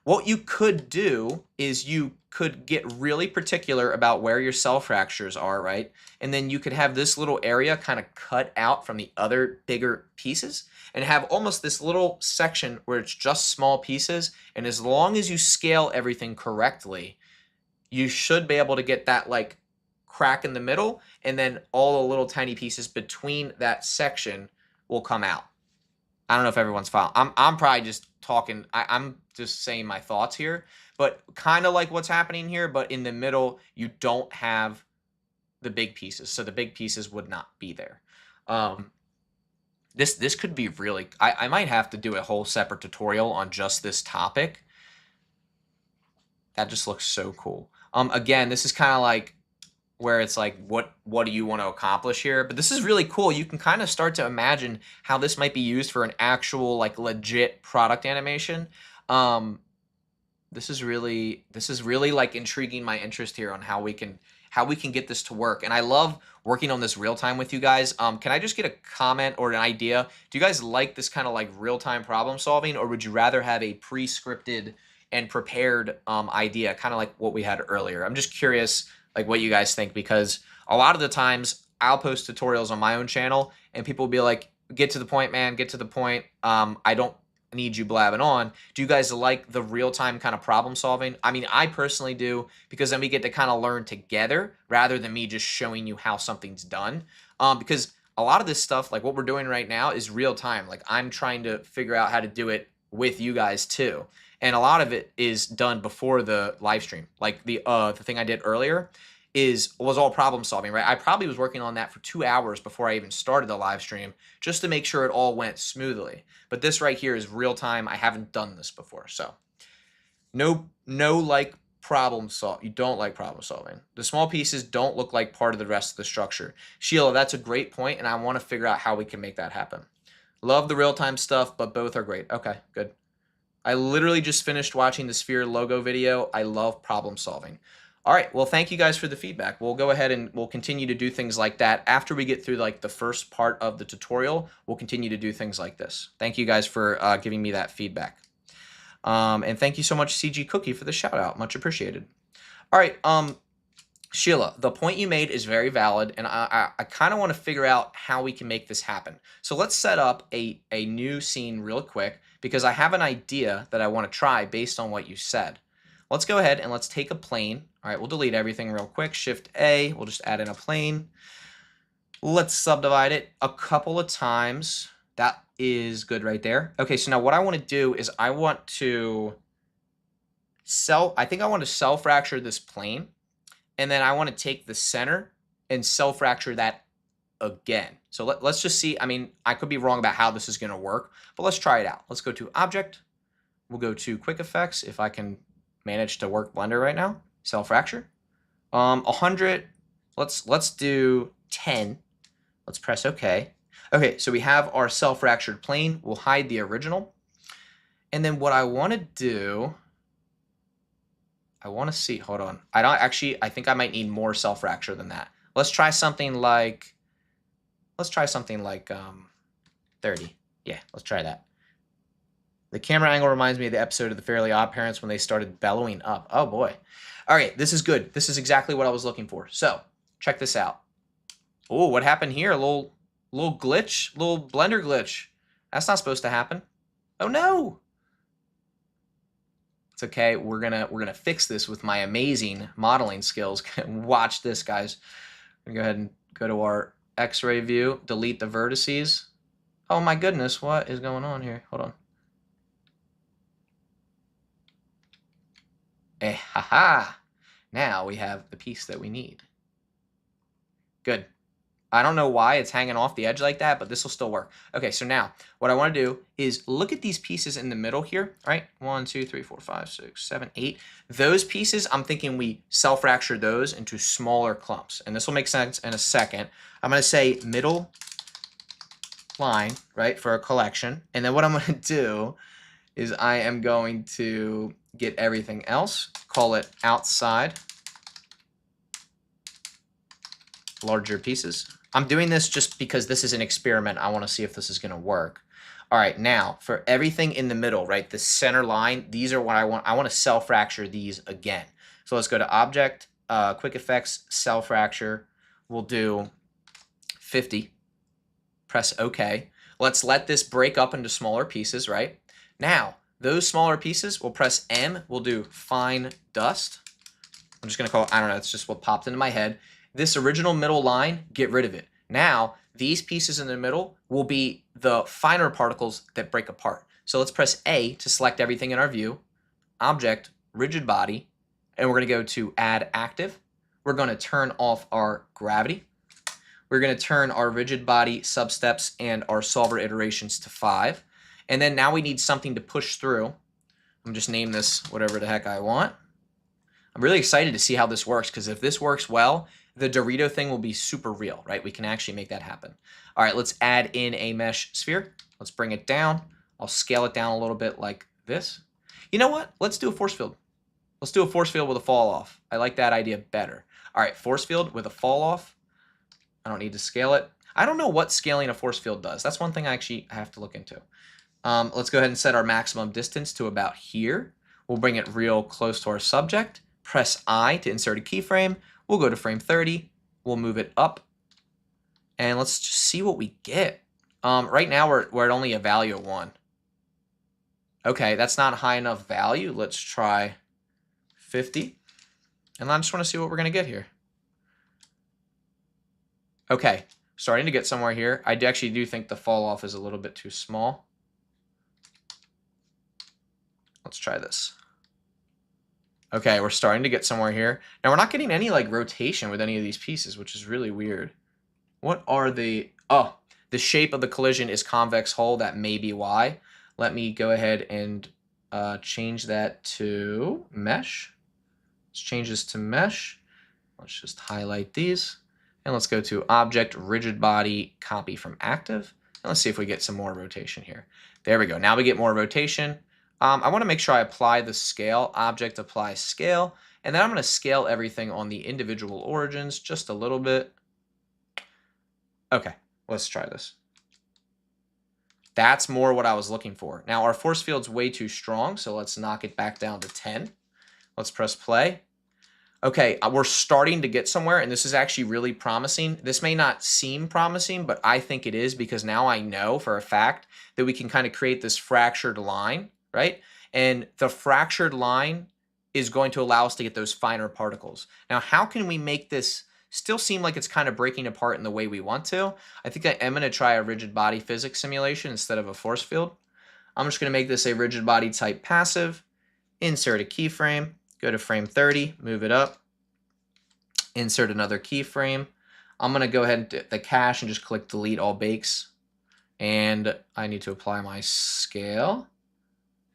What you could do is you could get really particular about where your self-fractures are, right? And then you could have this little area kind of cut out from the other bigger pieces and have almost this little section where it's just small pieces. And as long as you scale everything correctly, you should be able to get that like crack in the middle, and then all the little tiny pieces between that section will come out. I don't know if everyone's following. I'm probably just talking. I'm just saying my thoughts here, but kind of like what's happening here. But in the middle, you don't have the big pieces, so the big pieces would not be there. This could be really. I might have to do a whole separate tutorial on just this topic. That just looks so cool. Again, this is kind of like where it's like, what do you want to accomplish here? But this is really cool. You can kind of start to imagine how this might be used for an actual like legit product animation. This is really like intriguing my interest here on how we can get this to work. And I love working on this real time with you guys. Can I just get a comment or an idea? Do you guys like this kind of like real time problem solving, or would you rather have a pre-scripted and prepared idea, kind of like what we had earlier? I'm just curious like what you guys think, because a lot of the times I'll post tutorials on my own channel and people will be like, get to the point, man, get to the point. I don't need you blabbing on. Do you guys like the real-time kind of problem solving? I mean, I personally do, because then we get to kind of learn together rather than me just showing you how something's done. Because a lot of this stuff, like what we're doing right now, is real time. Like I'm trying to figure out how to do it with you guys too. And a lot of it is done before the live stream. Like the thing I did earlier was all problem solving, right? I probably was working on that for 2 hours before I even started the live stream, just to make sure it all went smoothly. But this right here is real time. I haven't done this before. So no like problem solve. You don't like problem solving. The small pieces don't look like part of the rest of the structure. Sheila, that's a great point, and I want to figure out how we can make that happen. Love the real time stuff, but both are great. Okay, good. I literally just finished watching the Sphere logo video. I love problem solving. All right, well, thank you guys for the feedback. We'll go ahead and we'll continue to do things like that. After we get through like the first part of the tutorial, we'll continue to do things like this. Thank you guys for giving me that feedback. And thank you so much, CG Cookie, for the shout out. Much appreciated. All right, Sheila, the point you made is very valid, and I kind of want to figure out how we can make this happen. So let's set up a new scene real quick, because I have an idea that I want to try based on what you said. Let's go ahead and let's take a plane. All right, we'll delete everything real quick. Shift A, we'll just add in a plane. Let's subdivide it a couple of times. That is good right there. Okay, so now what I want to do is I want to I think I want to cell fracture this plane. And then I want to take the center and cell fracture that again. So let's just see. I mean, I could be wrong about how this is going to work, but let's try it out. Let's go to Object. We'll go to Quick Effects, if I can manage to work Blender right now. Cell fracture. 100. Let's do 10. Let's press OK. Okay, so we have our cell fractured plane. We'll hide the original. And then what I want to do, I want to see, hold on. I think I might need more cell fracture than that. Let's try something like 30. Yeah, let's try that. The camera angle reminds me of the episode of The Fairly Odd Parents when they started bellowing up. Oh boy. All right, this is good. This is exactly what I was looking for. So check this out. Oh, what happened here? A little glitch, little Blender glitch. That's not supposed to happen. Oh no. It's okay. We're gonna fix this with my amazing modeling skills. Watch this, guys. I'm gonna go ahead and go to our X-ray view, delete the vertices. Oh my goodness, what is going on here? Hold on. Haha. Now we have the piece that we need. Good. I don't know why it's hanging off the edge like that, but this will still work. Okay, so now what I want to do is look at these pieces in the middle here, right? 1, 2, 3, 4, 5, 6, 7, 8. Those pieces, I'm thinking we cell fracture those into smaller clumps, and this will make sense in a second. I'm going to say middle line, right, for a collection, and then what I'm going to do is I am going to get everything else, call it outside, larger pieces. I'm doing this just because this is an experiment. I want to see if this is going to work. All right, now for everything in the middle, right, the center line, these are what I want. I want to cell fracture these again. So let's go to Object, Quick Effects, Cell Fracture. We'll do 50. Press OK. Let's let this break up into smaller pieces, right? Now, those smaller pieces, we'll press M. We'll do Fine Dust. I'm just going to call it, I don't know, it's just what popped into my head. This original middle line, get rid of it. Now, these pieces in the middle will be the finer particles that break apart. So let's press A to select everything in our view, object, rigid body, and we're going to go to add active. We're going to turn off our gravity. We're going to turn our rigid body substeps and our solver iterations to 5. And then now we need something to push through. I'm just name this whatever the heck I want. I'm really excited to see how this works, because if this works well, the Dorito thing will be super real, right? We can actually make that happen. All right, let's add in a mesh sphere. Let's bring it down. I'll scale it down a little bit like this. You know what? Let's do a force field. Let's do a force field with a fall off. I like that idea better. All right, force field with a fall off. I don't need to scale it. I don't know what scaling a force field does. That's one thing I actually have to look into. Let's go ahead and set our maximum distance to about here. We'll bring it real close to our subject. Press I to insert a keyframe. We'll go to frame 30. We'll move it up. And let's just see what we get. Right now we're at only a value of 1. Okay, that's not high enough value. Let's try 50. And I just want to see what we're going to get here. Okay, starting to get somewhere here. I actually do think the fall off is a little bit too small. Let's try this. Okay, we're starting to get somewhere here. Now, we're not getting any like rotation with any of these pieces, which is really weird. What are the... Oh, the shape of the collision is convex hull. That may be why. Let me go ahead and change that to mesh. Let's change this to mesh. Let's just highlight these. And let's go to object, rigid body, copy from active. And let's see if we get some more rotation here. There we go. Now we get more rotation. I want to make sure I apply the scale. Object, apply scale. And then I'm going to scale everything on the individual origins just a little bit. Okay, let's try this. That's more what I was looking for. Now our force field's way too strong, so let's knock it back down to 10. Let's press play. Okay, we're starting to get somewhere, and this is actually really promising. This may not seem promising, but I think it is, because now I know for a fact that we can kind of create this fractured line, right? And the fractured line is going to allow us to get those finer particles. Now, how can we make this still seem like it's kind of breaking apart in the way we want to? I think I am going to try a rigid body physics simulation instead of a force field. I'm just going to make this a rigid body type passive, insert a keyframe, go to frame 30, move it up, insert another keyframe. I'm going to go ahead and hit the cache and just click delete all bakes. And I need to apply my scale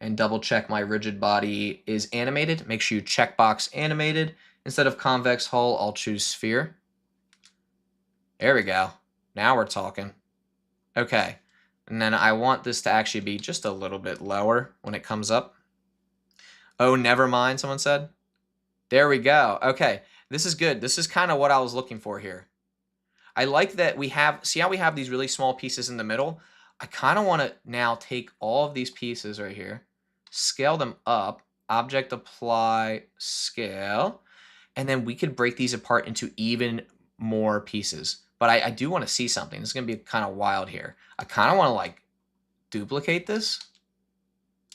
and double check my rigid body is animated. Make sure you checkbox animated. Instead of convex hull, I'll choose sphere. There we go. Now we're talking. Okay. And then I want this to actually be just a little bit lower when it comes up. Oh, never mind, someone said. There we go. Okay, this is good. This is kind of what I was looking for here. I like that we have, see how we have these really small pieces in the middle? I kind of want to now take all of these pieces right here, scale them up, object apply scale, and then we could break these apart into even more pieces. But I do want to see something. This is going to be kind of wild here. I kind of want to like duplicate this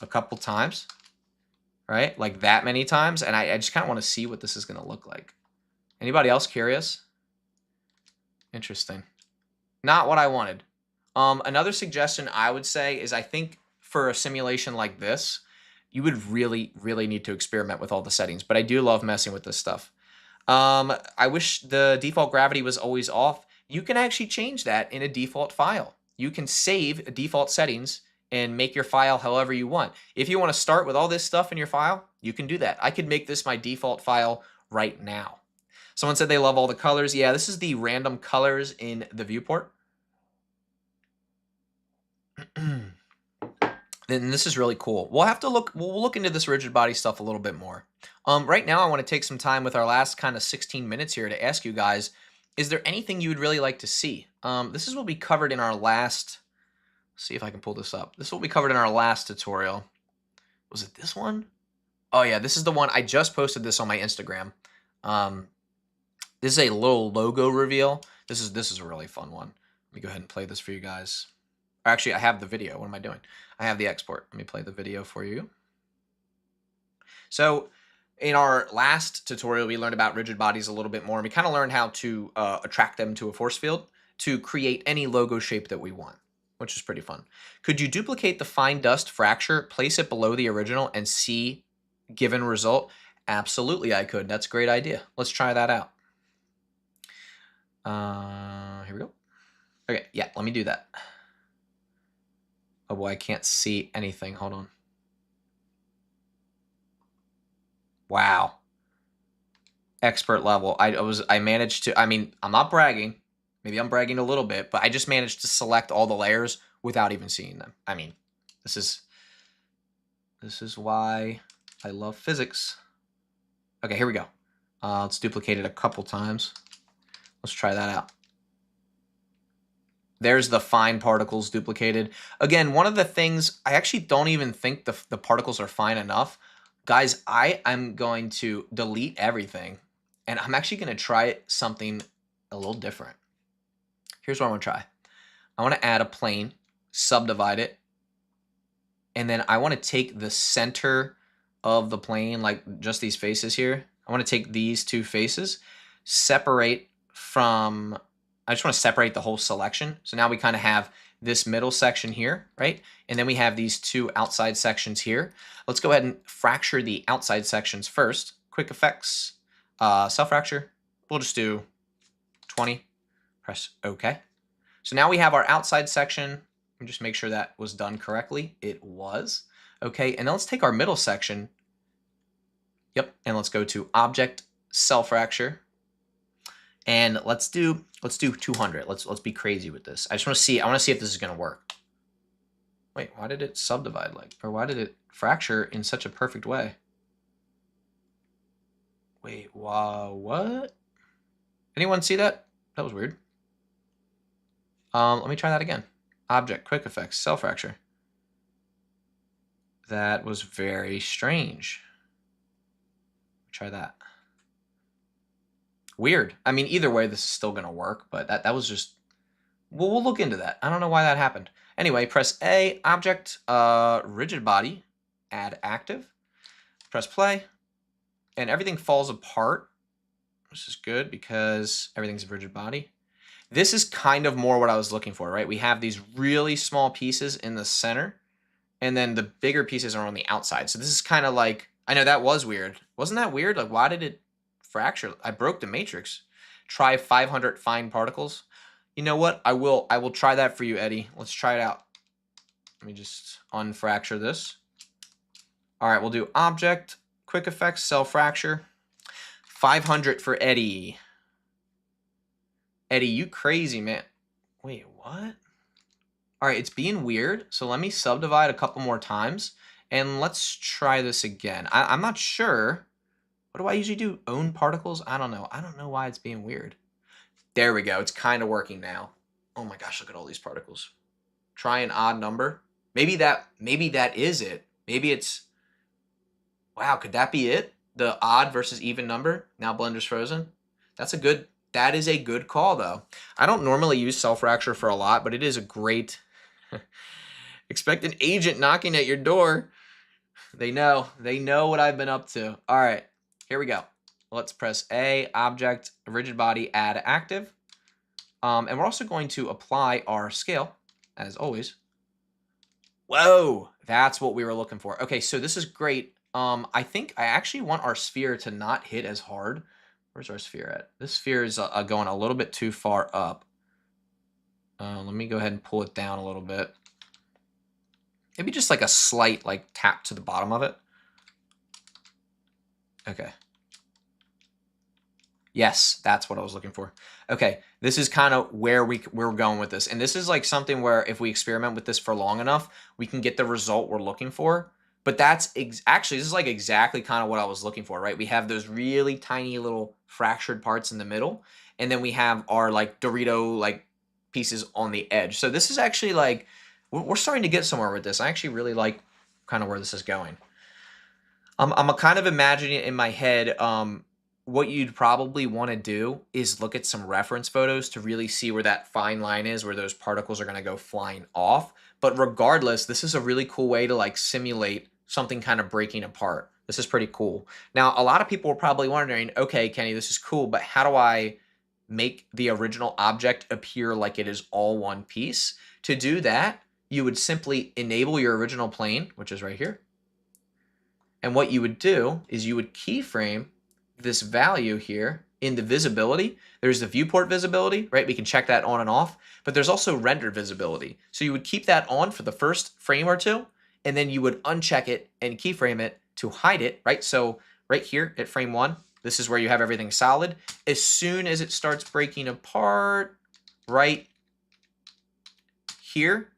a couple times. Right? Like that many times. And I just kind of want to see what this is going to look like. Anybody else curious? Interesting. Not what I wanted. Another suggestion I would say is I think for a simulation like this, you would really, really need to experiment with all the settings. But I do love messing with this stuff. I wish the default gravity was always off. You can actually change that in a default file. You can save default settings and make your file however you want. If you want to start with all this stuff in your file, you can do that. I could make this my default file right now. Someone said they love all the colors. Yeah, this is the random colors in the viewport. Then this is really cool. We'll have to we'll look into this rigid body stuff a little bit more. Right now, I want to take some time with our last kind of 16 minutes here to ask you guys, is there anything you would really like to see? This is what we covered in our last... See if I can pull this up. This is what we covered in our last tutorial. Was it this one? Oh yeah, this is the one. I just posted this on my Instagram. This is a little logo reveal. This is a really fun one. Let me go ahead and play this for you guys. Actually, I have the video. What am I doing? I have the export. Let me play the video for you. So In our last tutorial, we learned about rigid bodies a little bit more, and we kind of learned how to attract them to a force field to create any logo shape that we want, which is pretty fun. Could you duplicate the fine dust fracture, place it below the original, and see given result? Absolutely, I could. That's a great idea. Let's try that out. Here we go. Okay, yeah, let me do that. Oh boy, I can't see anything. Hold on. Wow. Expert level. I managed to, I mean, I'm not bragging. Maybe I'm bragging a little bit, but I just managed to select all the layers without even seeing them. I mean, this is why I love physics. Okay, here we go. Let's duplicate it a couple times. Let's try that out. There's the fine particles duplicated. Again, one of the things, I actually don't even think the particles are fine enough. Guys, I am going to delete everything, and I'm actually going to try something a little different. Here's what I'm going to try. I want to add a plane, subdivide it, and then I want to take the center of the plane, like just these faces here. I want to take these two faces, separate from, I just want to separate the whole selection. So now we kind of have this middle section here, right? And then we have these two outside sections here. Let's go ahead and fracture the outside sections first. Quick effects, self-fracture. We'll just do 20. Press OK. So now we have our outside section. Let me just make sure that was done correctly. It was. Okay, and now let's take our middle section. Yep, and let's go to Object, Self-Fracture. And let's do 200. Let's be crazy with this. I want to see if this is going to work. Wait, why did it subdivide or why did it fracture in such a perfect way? Wait, wow, what? Anyone see that? That was weird. Let me try that again. Object, quick effects, self-fracture. That was very strange. Try that. Weird. I mean, either way, this is still going to work, but that was just, we'll look into that. I don't know why that happened. Anyway, press A, object, rigid body, add active, press play, and everything falls apart. This is good because everything's a rigid body. This is kind of more what I was looking for, right? We have these really small pieces in the center, and then the bigger pieces are on the outside. So this is kind of like, I know that was weird. Wasn't that weird? Like, why did it fracture? I broke the matrix. Try 500 fine particles. You know what? I will try that for you, Eddie. Let's try it out. Let me just unfracture this. All right, we'll do object, quick effects, self-fracture. 500 for Eddie. Eddie, you crazy, man. Wait, what? All right, it's being weird. So let me subdivide a couple more times. And let's try this again. I'm not sure. What do I usually do? Own particles? I don't know. I don't know why it's being weird. There we go. It's kind of working now. Oh my gosh, look at all these particles. Try an odd number. Maybe that is it. Maybe it's, wow, could that be it? The odd versus even number? Now Blender's frozen. That is a good call though. I don't normally use self-fracture for a lot, but it is a great, expect an agent knocking at your door. They know what I've been up to. All right, here we go. Let's press A, object, rigid body, add active. And we're also going to apply our scale, as always. Whoa, that's what we were looking for. Okay, so this is great. I think I actually want our sphere to not hit as hard. Where's our sphere at? This sphere is going a little bit too far up. Let me go ahead and pull it down a little bit. Maybe just like a slight tap to the bottom of it. Okay. Yes, that's what I was looking for. Okay, this is kind of where we're going with this. And this is like something where if we experiment with this for long enough, we can get the result we're looking for. But that's actually, this is like exactly kind of what I was looking for, right? We have those really tiny little fractured parts in the middle. And then we have our Dorito pieces on the edge. So this is actually we're starting to get somewhere with this. I actually really like kind of where this is going. I'm kind of imagining it in my head. What you'd probably want to do is look at some reference photos to really see where that fine line is, where those particles are going to go flying off. But regardless, this is a really cool way to simulate something kind of breaking apart. This is pretty cool. Now, a lot of people are probably wondering, okay, Kenny, this is cool, but how do I make the original object appear like it is all one piece? To do that, you would simply enable your original plane, which is right here. And what you would do is you would keyframe this value here in the visibility. There's the viewport visibility, right? We can check that on and off, but there's also render visibility. So you would keep that on for the first frame or two, and then you would uncheck it and keyframe it to hide it, right? So right here at frame 1, this is where you have everything solid. As soon as it starts breaking apart, right here,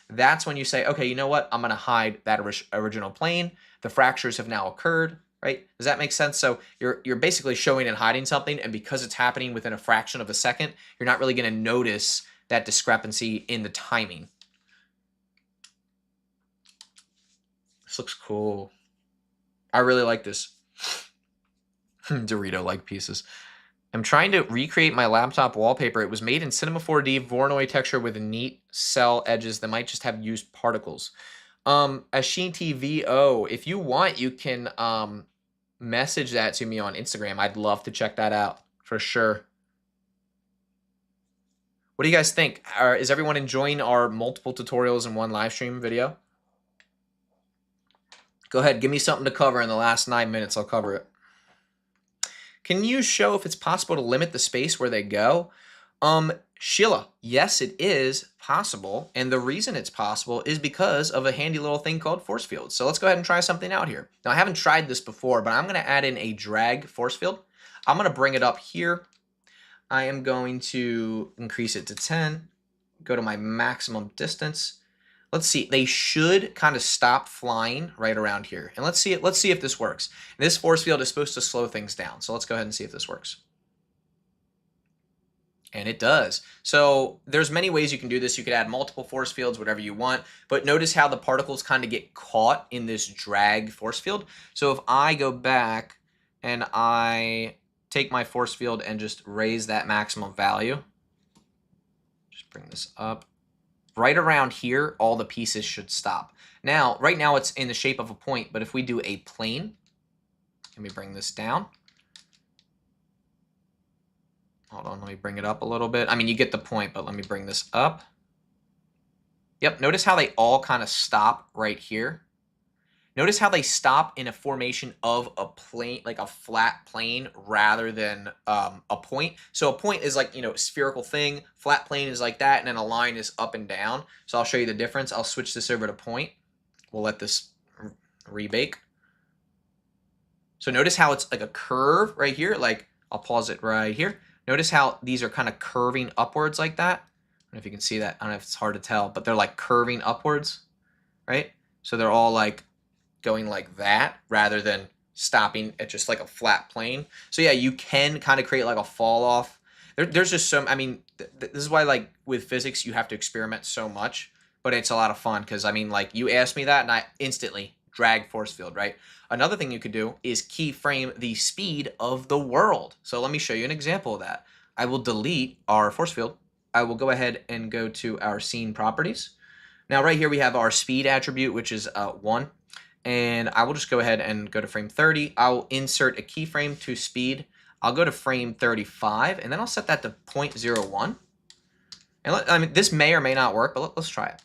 that's when you say, okay, you know what? I'm going to hide that original plane. The fractures have now occurred, right? Does that make sense? So you're basically showing and hiding something, and because it's happening within a fraction of a second, you're not really going to notice that discrepancy in the timing. This looks cool. I really like this. Dorito-like pieces. I'm trying to recreate my laptop wallpaper. It was made in Cinema 4D, Voronoi texture with neat cell edges that might just have used particles. Ashinti VO, if you want, you can message that to me on Instagram. I'd love to check that out for sure. What do you guys think? Is everyone enjoying our multiple tutorials in one live stream video? Go ahead, give me something to cover in the last 9 minutes. I'll cover it. Can you show if it's possible to limit the space where they go? Sheila, yes, it is possible. And the reason it's possible is because of a handy little thing called force fields. So let's go ahead and try something out here. Now, I haven't tried this before, but I'm going to add in a drag force field. I'm going to bring it up here. I am going to increase it to 10, go to my maximum distance. Let's see, they should kind of stop flying right around here. And let's see if this works. And this force field is supposed to slow things down. So let's go ahead and see if this works. And it does. So there's many ways you can do this. You could add multiple force fields, whatever you want. But notice how the particles kind of get caught in this drag force field. So if I go back and I take my force field and just raise that maximum value, just bring this up. Right around here, all the pieces should stop. Now, right now it's in the shape of a point, but if we do a plane, let me bring this down. Hold on, let me bring it up a little bit. I mean, you get the point, but let me bring this up. Yep, notice how they all kind of stop right here. Notice how they stop in a formation of a plane, like a flat plane, rather than a point. So a point is like, a spherical thing. Flat plane is like that, and then a line is up and down. So I'll show you the difference. I'll switch this over to point. We'll let this rebake. So notice how it's like a curve right here. Like, I'll pause it right here. Notice how these are kind of curving upwards like that. I don't know if you can see that. I don't know if it's hard to tell, but they're like curving upwards, right? So they're all like going like that rather than stopping at just like a flat plane. So yeah, you can kind of create like a fall off. There's just some, I mean, this is why like with physics, you have to experiment so much, but it's a lot of fun because I mean, like you asked me that and I instantly drag force field, right? Another thing you could do is keyframe the speed of the world. So let me show you an example of that. I will delete our force field. I will go ahead and go to our scene properties. Now right here we have our speed attribute, which is 1. And I will just go ahead and go to frame 30. I'll insert a keyframe to speed. I'll go to frame 35, and then I'll set that to 0.01. And I mean, this may or may not work, but let's try it.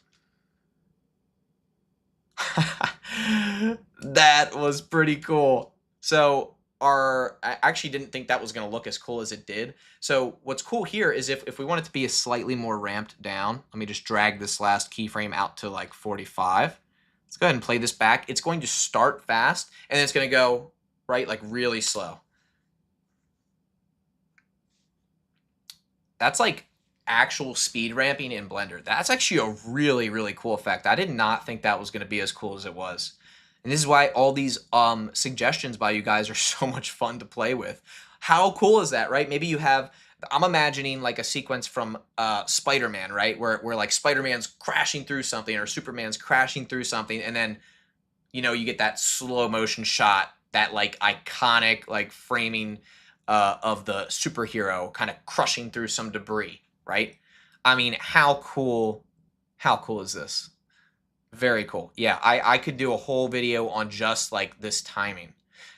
That was pretty cool. So I actually didn't think that was going to look as cool as it did. So what's cool here is if we want it to be a slightly more ramped down, let me just drag this last keyframe out to like 45. Let's go ahead and play this back. It's going to start fast, and then it's going to go, right, like really slow. That's like actual speed ramping in Blender. That's actually a really, really cool effect. I did not think that was going to be as cool as it was. And this is why all these suggestions by you guys are so much fun to play with. How cool is that, right? Maybe you have... I'm imagining like a sequence from Spider-Man, right? Where like Spider-Man's crashing through something or Superman's crashing through something. And then, you get that slow motion shot, that like iconic like framing of the superhero kind of crushing through some debris, right? I mean, how cool is this? Very cool. Yeah, I could do a whole video on just like this timing.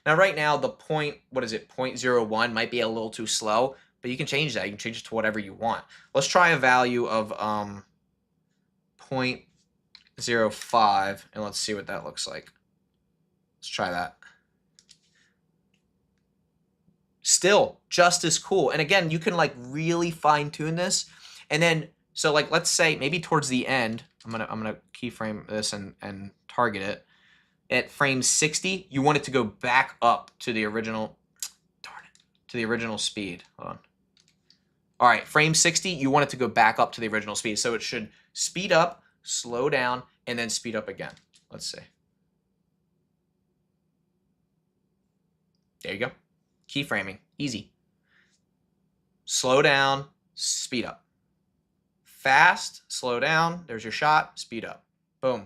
Now, right now, the point, what is it, 0.01 might be a little too slow, but you can change that. You can change it to whatever you want. Let's try a value of 0.05, and let's see what that looks like. Let's try that. Still just as cool. And again, you can like really fine tune this. And then, so like, let's say maybe towards the end, I'm gonna keyframe this and target it. At frame 60, you want it to go back up to the original, darn it, to the original speed. Hold on. All right, frame 60, you want it to go back up to the original speed. So it should speed up, slow down, and then speed up again. Let's see. There you go. Keyframing, easy. Slow down, speed up. Fast, slow down, there's your shot, speed up. Boom.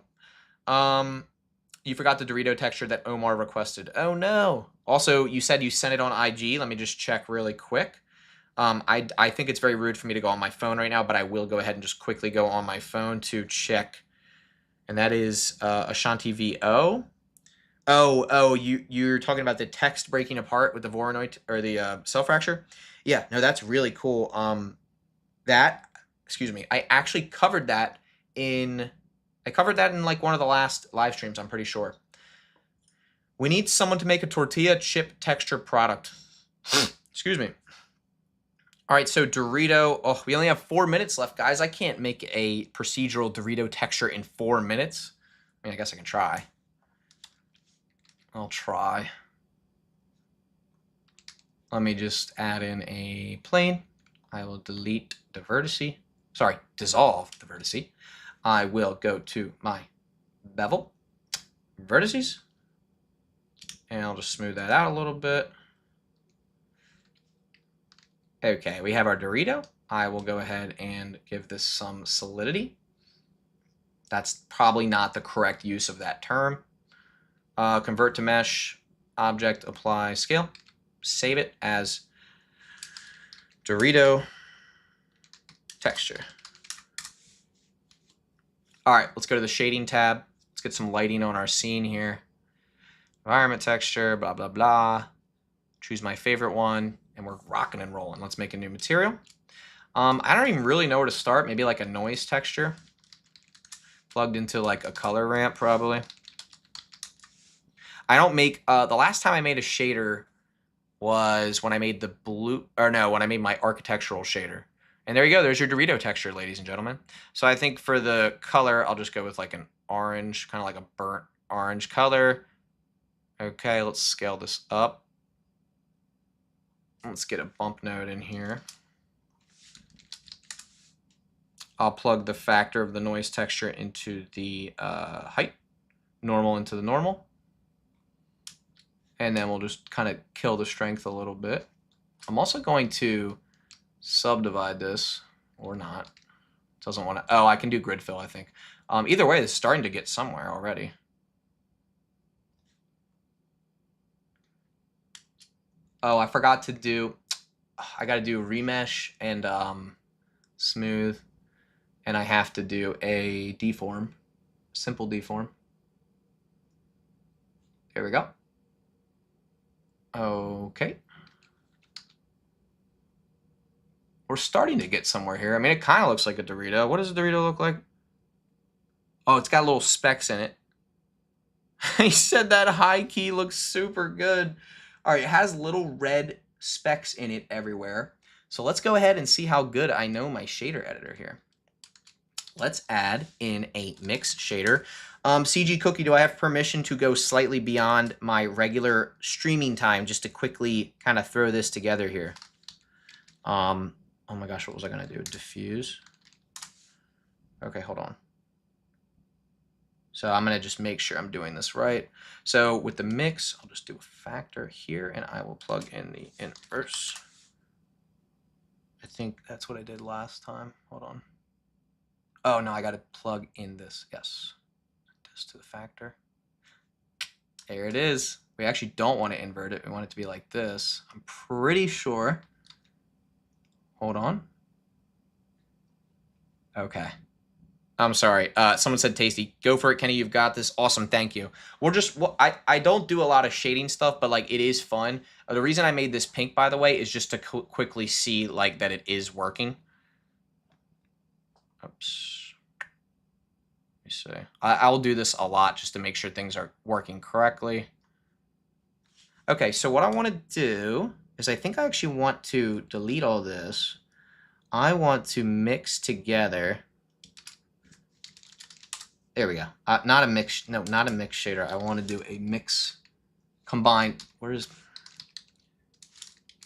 You forgot the Dorito texture that Omar requested. Oh no. Also, you said you sent it on IG. Let me just check really quick. I think it's very rude for me to go on my phone right now, but I will go ahead and just quickly go on my phone to check. And that is Ashanti VO. Oh, you're talking about the text breaking apart with the Voronoi or the cell fracture? Yeah, no, that's really cool. Excuse me, I actually covered that in like one of the last live streams, I'm pretty sure. We need someone to make a tortilla chip texture product. Excuse me. All right, so Dorito. Oh, we only have 4 minutes left, guys. I can't make a procedural Dorito texture in 4 minutes. I mean, I guess I can try. I'll try. Let me just add in a plane. I will delete the vertice. Sorry, dissolve the vertice. I will go to my bevel, vertices, and I'll just smooth that out a little bit. Okay, we have our Dorito. I will go ahead and give this some solidity. That's probably not the correct use of that term. Convert to mesh, object, apply, scale. Save it as Dorito texture. All right, let's go to the shading tab. Let's get some lighting on our scene here. Environment texture, blah, blah, blah. Choose my favorite one, and we're rocking and rolling. Let's make a new material. I don't even really know where to start. Maybe like a noise texture. Plugged into like a color ramp, probably. I don't make, the last time I made a shader was when I made the when I made my architectural shader. And there you go, there's your Dorito texture, ladies and gentlemen. So I think for the color, I'll just go with like an orange, kind of like a burnt orange color. Okay, let's scale this up. Let's get a bump node in here. I'll plug the factor of the noise texture into the height, normal into the normal. And then we'll just kind of kill the strength a little bit. I'm also going to subdivide this, or not. Doesn't want to, oh, I can do grid fill, I think. Either way, it's starting to get somewhere already. Oh, I forgot to do, I got to do remesh and smooth, and I have to do a deform, simple deform. There we go. Okay. We're starting to get somewhere here. I mean, it kind of looks like a Dorito. What does a Dorito look like? Oh, it's got little specks in it. He said that high key looks super good. All right, it has little red specks in it everywhere. So let's go ahead and see how good I know my shader editor here. Let's add in a mix shader. CG Cookie, do I have permission to go slightly beyond my regular streaming time just to quickly kind of throw this together here? Oh my gosh, what was I gonna do? Diffuse. Okay, hold on. So I'm gonna just make sure I'm doing this right. So with the mix, I'll just do a factor here and I will plug in the inverse. I think that's what I did last time. Hold on. Oh no, I gotta plug in this, yes. This to the factor. There it is. We actually don't want to invert it. We want it to be like this. I'm pretty sure. Hold on. Okay. I'm sorry. Someone said tasty. Go for it, Kenny. You've got this. Awesome. Thank you. We're just, well, I don't do a lot of shading stuff, but like it is fun. The reason I made this pink, by the way, is just to quickly see like that it is working. Oops. Let me see. I'll do this a lot just to make sure things are working correctly. Okay, so what I want to do is I think I actually want to delete all this. I want to mix together. There we go. Not a mix. No, not a mix shader. I want to do a mix combine. Where's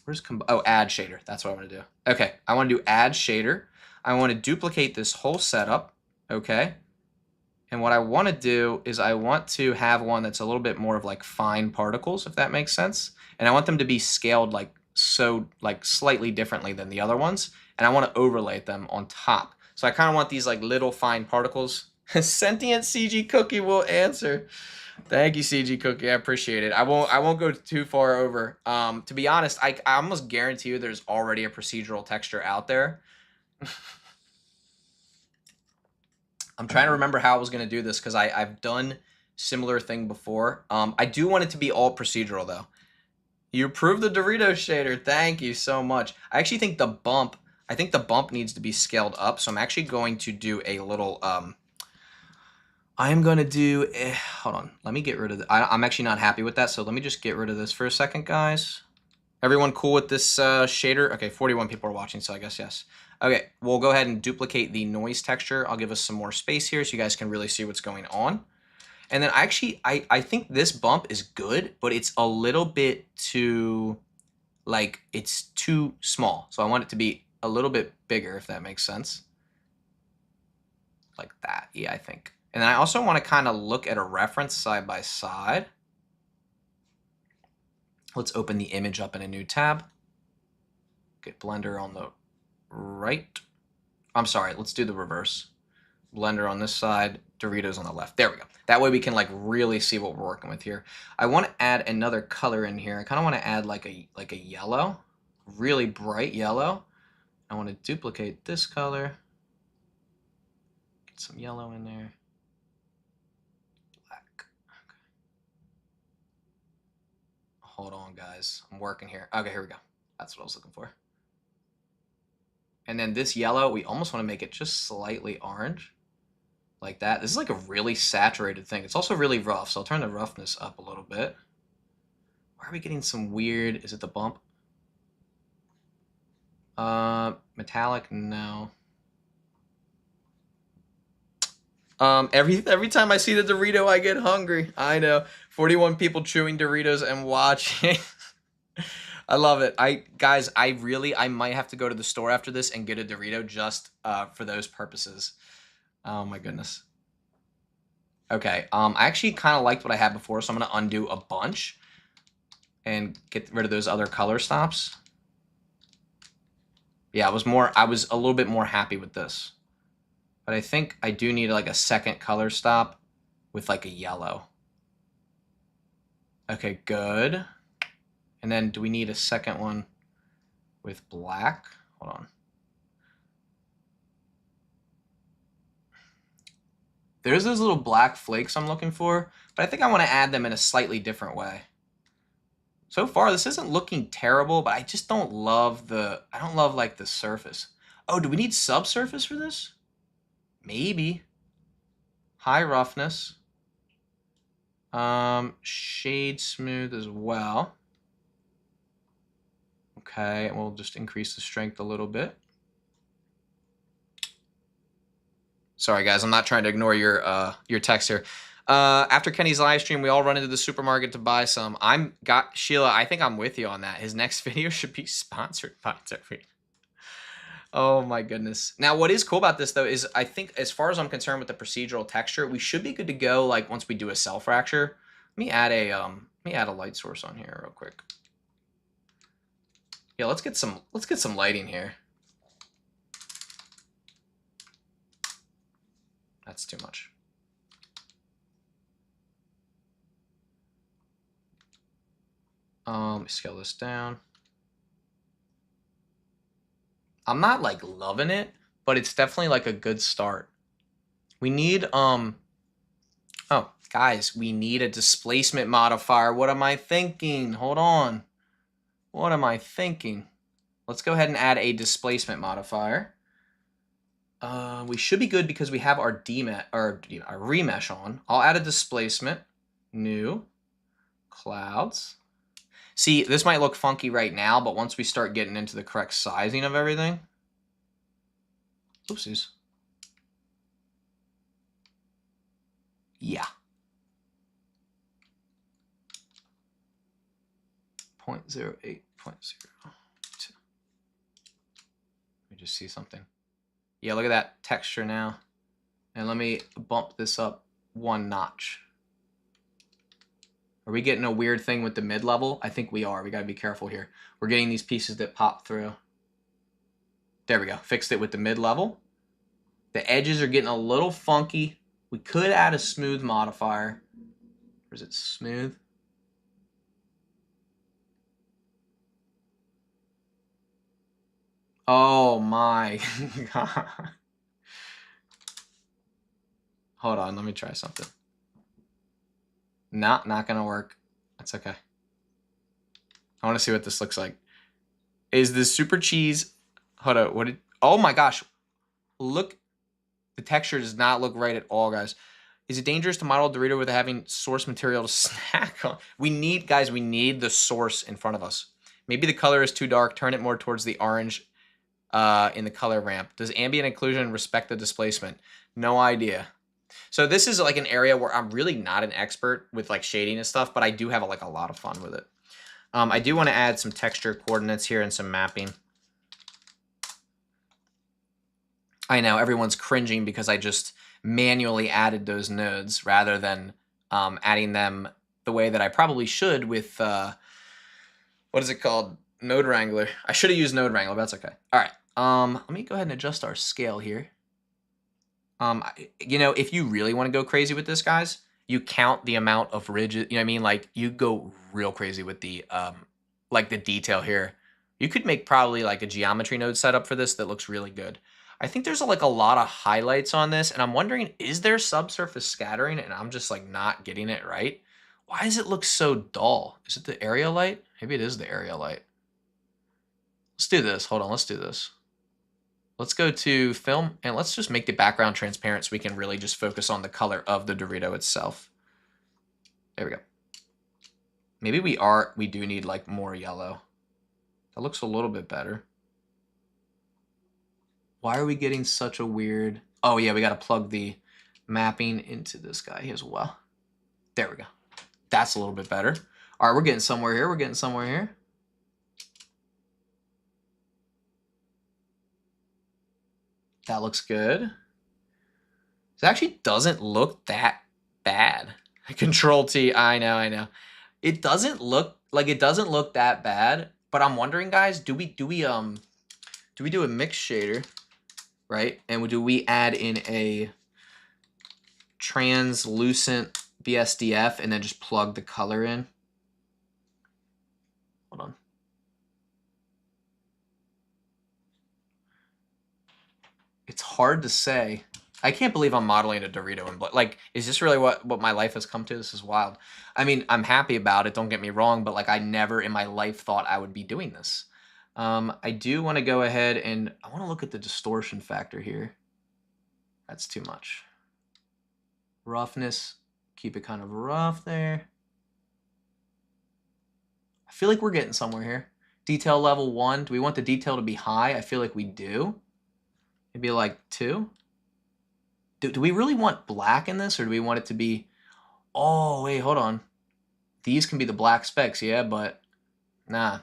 add shader. That's what I want to do. Okay, I want to do add shader. I want to duplicate this whole setup. Okay. And what I want to do is I want to have one that's a little bit more of like fine particles, if that makes sense. And I want them to be scaled like slightly differently than the other ones. And I want to overlay them on top. So I kind of want these like little fine particles. Sentient CG Cookie will answer. Thank you, CG Cookie. I appreciate it. I won't go too far over. To be honest, I almost guarantee you there's already a procedural texture out there. I'm trying to remember how I was going to do this because I've done similar thing before. I do want it to be all procedural though. You approved the Dorito shader. Thank you so much. I actually think the bump needs to be scaled up. So I'm actually going to do a little, I'm going to do, hold on. Let me get rid of I'm actually not happy with that. So let me just get rid of this for a second, guys. Everyone cool with this shader? Okay, 41 people are watching, so I guess yes. Okay, we'll go ahead and duplicate the noise texture. I'll give us some more space here so you guys can really see what's going on. And then actually, I think this bump is good, but it's a little bit too, like, it's too small. So I want it to be a little bit bigger, if that makes sense. Like that, yeah, I think. And then I also want to kind of look at a reference side by side. Let's open the image up in a new tab. Get Blender on the right. I'm sorry, let's do the reverse. Blender on this side, Doritos on the left. There we go. That way we can like really see what we're working with here. I want to add another color in here. I kind of want to add like a yellow, really bright yellow. I want to duplicate this color. Get some yellow in there. Black. Okay. Hold on, guys. I'm working here. Okay, here we go. That's what I was looking for. And then this yellow, we almost want to make it just slightly orange. Like that. This is like a really saturated thing. It's also really rough, so I'll turn the roughness up a little bit. Why are we getting some weird... Is it the bump? Metallic? No. Every time I see the Dorito, I get hungry. I know. 41 people chewing Doritos and watching. I love it. Guys, I might have to go to the store after this and get a Dorito just for those purposes. Oh my goodness. Okay, I actually kind of liked what I had before, so I'm going to undo a bunch and get rid of those other color stops. Yeah, I was a little bit more happy with this. But I think I do need like a second color stop with like a yellow. Okay, good. And then do we need a second one with black? Hold on. There's those little black flakes I'm looking for, but I think I want to add them in a slightly different way. So far, this isn't looking terrible, but I just don't love I don't love like the surface. Oh, do we need subsurface for this? Maybe. High roughness. Shade smooth as well. Okay, we'll just increase the strength a little bit. Sorry, guys, I'm not trying to ignore your text here. After Kenny's live stream, we all run into the supermarket to buy some. Sheila, I think I'm with you on that. His next video should be sponsored by Dorito. Oh my goodness. Now, what is cool about this though is I think as far as I'm concerned with the procedural texture, we should be good to go like once we do a cell fracture. Let me add a light source on here real quick. Yeah, let's get some lighting here. That's too much. Let me scale this down. I'm not like loving it, but it's definitely like a good start. We need, oh, guys, we need a displacement modifier. What am I thinking? Hold on. What am I thinking? Let's go ahead and add a displacement modifier. We should be good because we have our our remesh on. I'll add a displacement, new, clouds. See, this might look funky right now, but once we start getting into the correct sizing of everything, oopsies. Yeah. 0.08, 0.02. Let me just see something. Yeah, look at that texture now. And let me bump this up 1 notch. Are we getting a weird thing with the mid-level? I think we are. We got to be careful here. We're getting these pieces that pop through. There we go. Fixed it with the mid-level. The edges are getting a little funky. We could add a smooth modifier. Or is it smooth? Oh my God. Hold on, let me try something. Not gonna work. That's okay. I want to see what this looks like. Is this super cheese? Hold on, what did, oh my gosh. Look, the texture does not look right at all, guys. Is it dangerous to model Dorito without having source material to snack on? We need, guys, we need the source in front of us. Maybe the color is too dark. Turn it more towards the orange in the color ramp. Does ambient occlusion respect the displacement? No idea. So this is like an area where I'm really not an expert with like shading and stuff, but I do have like a lot of fun with it. I do want to add some texture coordinates here and some mapping. I know everyone's cringing because I just manually added those nodes rather than adding them the way that I probably should with, what is it called? Node Wrangler. I should have used Node Wrangler, but that's okay. All right. Let me go ahead and adjust our scale here. You know, if you really want to go crazy with this, guys, you count the amount of ridges. You know what I mean? Like you go real crazy with the like the detail here. You could make probably like a geometry node setup for this that looks really good. I think there's like a lot of highlights on this, and I'm wondering, is there subsurface scattering? And I'm just like not getting it right. Why does it look so dull? Is it the area light? Maybe it is the area light. Let's do this. Hold on, let's do this. Let's go to film and let's just make the background transparent so we can really just focus on the color of the Dorito itself. There we go. Maybe we do need like more yellow. That looks a little bit better. Why are we getting such a weird, oh yeah, we got to plug the mapping into this guy as well. There we go. That's a little bit better. All right, we're getting somewhere here. We're getting somewhere here. That looks good. It actually doesn't look that bad. Control T, I know. It doesn't look that bad, but I'm wondering, guys, do we do a mix shader, right? And do we add in a translucent BSDF and then just plug the color in? Hold on. It's hard to say. I can't believe I'm modeling a Dorito in blood. Like, is this really what my life has come to? This is wild. I mean, I'm happy about it, don't get me wrong, but like I never in my life thought I would be doing this. I do want to go ahead and I want to look at the distortion factor here. That's too much. Roughness, keep it kind of rough there. I feel like we're getting somewhere here. Detail level 1. Do we want the detail to be high? I feel like we do. Maybe like 2. Do we really want black in this, or do we want it to be... Oh, wait, hold on. These can be the black specks, yeah, but nah.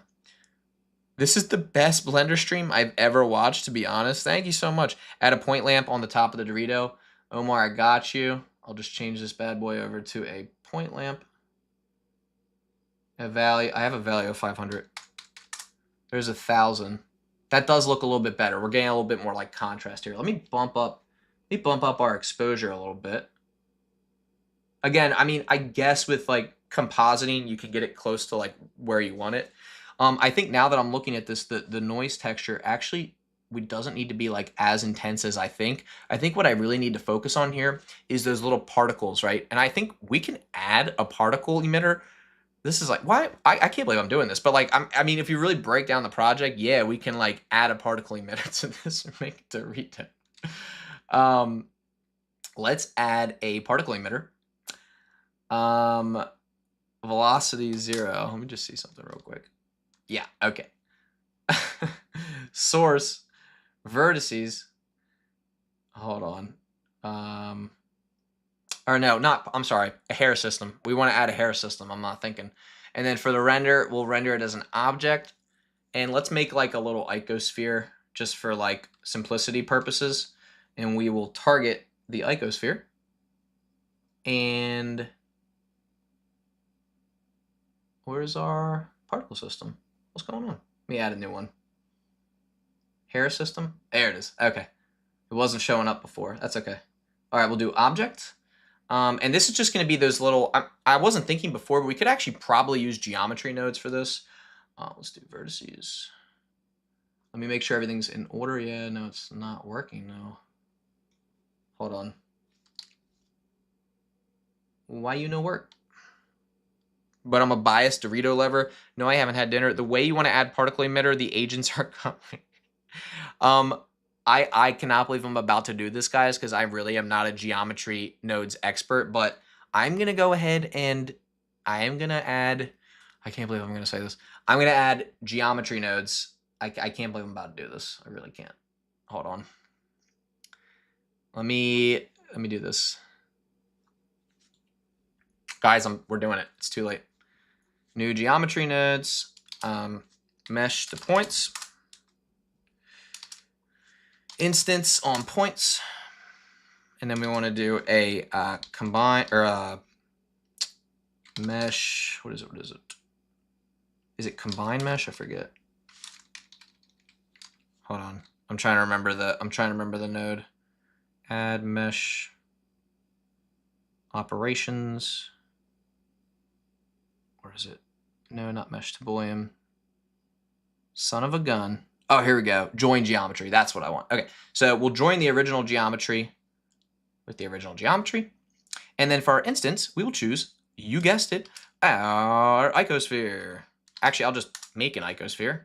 This is the best Blender stream I've ever watched, to be honest. Thank you so much. Add a point lamp on the top of the Dorito. Omar, I got you. I'll just change this bad boy over to a point lamp. I have a value of 500. There's 1,000. That does look a little bit better. We're getting a little bit more like contrast here. Let me bump up our exposure a little bit. Again, I mean, I guess with like compositing, you can get it close to like where you want it. I think now that I'm looking at this, the noise texture actually doesn't need to be like as intense as I think. I think what I really need to focus on here is those little particles, right? And I think we can add a particle emitter. This is like, why? I can't believe I'm doing this, but like, I mean, if you really break down the project, yeah, we can like add a particle emitter to this and make it to retail. Let's add a particle emitter. Velocity 0. Let me just see something real quick. Yeah, okay. Source, vertices. Hold on. Or no, not, I'm sorry, a hair system. We want to add a hair system. I'm not thinking. And then for the render, we'll render it as an object. And let's make like a little icosphere just for like simplicity purposes. And we will target the icosphere. And where's our particle system? What's going on? Let me add a new one. Hair system. There it is. Okay. It wasn't showing up before. That's okay. All right, we'll do object. And this is just going to be those little, I wasn't thinking before, but we could actually probably use geometry nodes for this. Let's do vertices. Let me make sure everything's in order. Yeah, no, it's not working now. Hold on. Why you no work? But I'm a biased Dorito lover. No, I haven't had dinner. The way you want to add particle emitter, the agents are coming. I cannot believe I'm about to do this, guys, because I really am not a geometry nodes expert, but I'm going to go ahead and I am going to add, I can't believe I'm going to say this. I'm going to add geometry nodes. I can't believe I'm about to do this. I really can't. Hold on. Let me do this. Guys, we're doing it. It's too late. New geometry nodes, mesh to points. Instance on points, and then we want to do a combine or a mesh. What is it? Is it combine mesh? I forget. Hold on. I'm trying to remember the node. Add mesh operations. Where is it? No, not mesh to boolean. Son of a gun. Oh, here we go. Join geometry. That's what I want. Okay, so we'll join the original geometry with the original geometry. And then for our instance, we will choose, you guessed it, our icosphere. Actually, I'll just make an icosphere.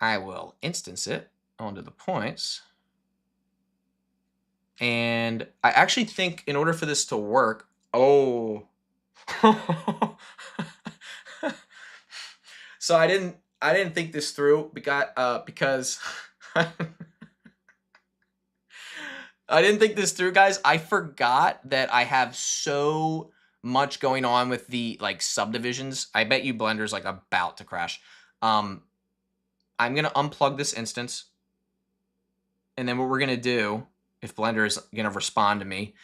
I will instance it onto the points. And I actually think in order for this to work, oh. So I didn't think this through because I didn't think this through, guys. I forgot that I have so much going on with the like subdivisions. I bet you Blender's like about to crash. I'm gonna unplug this instance, and then what we're gonna do, if Blender is gonna respond to me,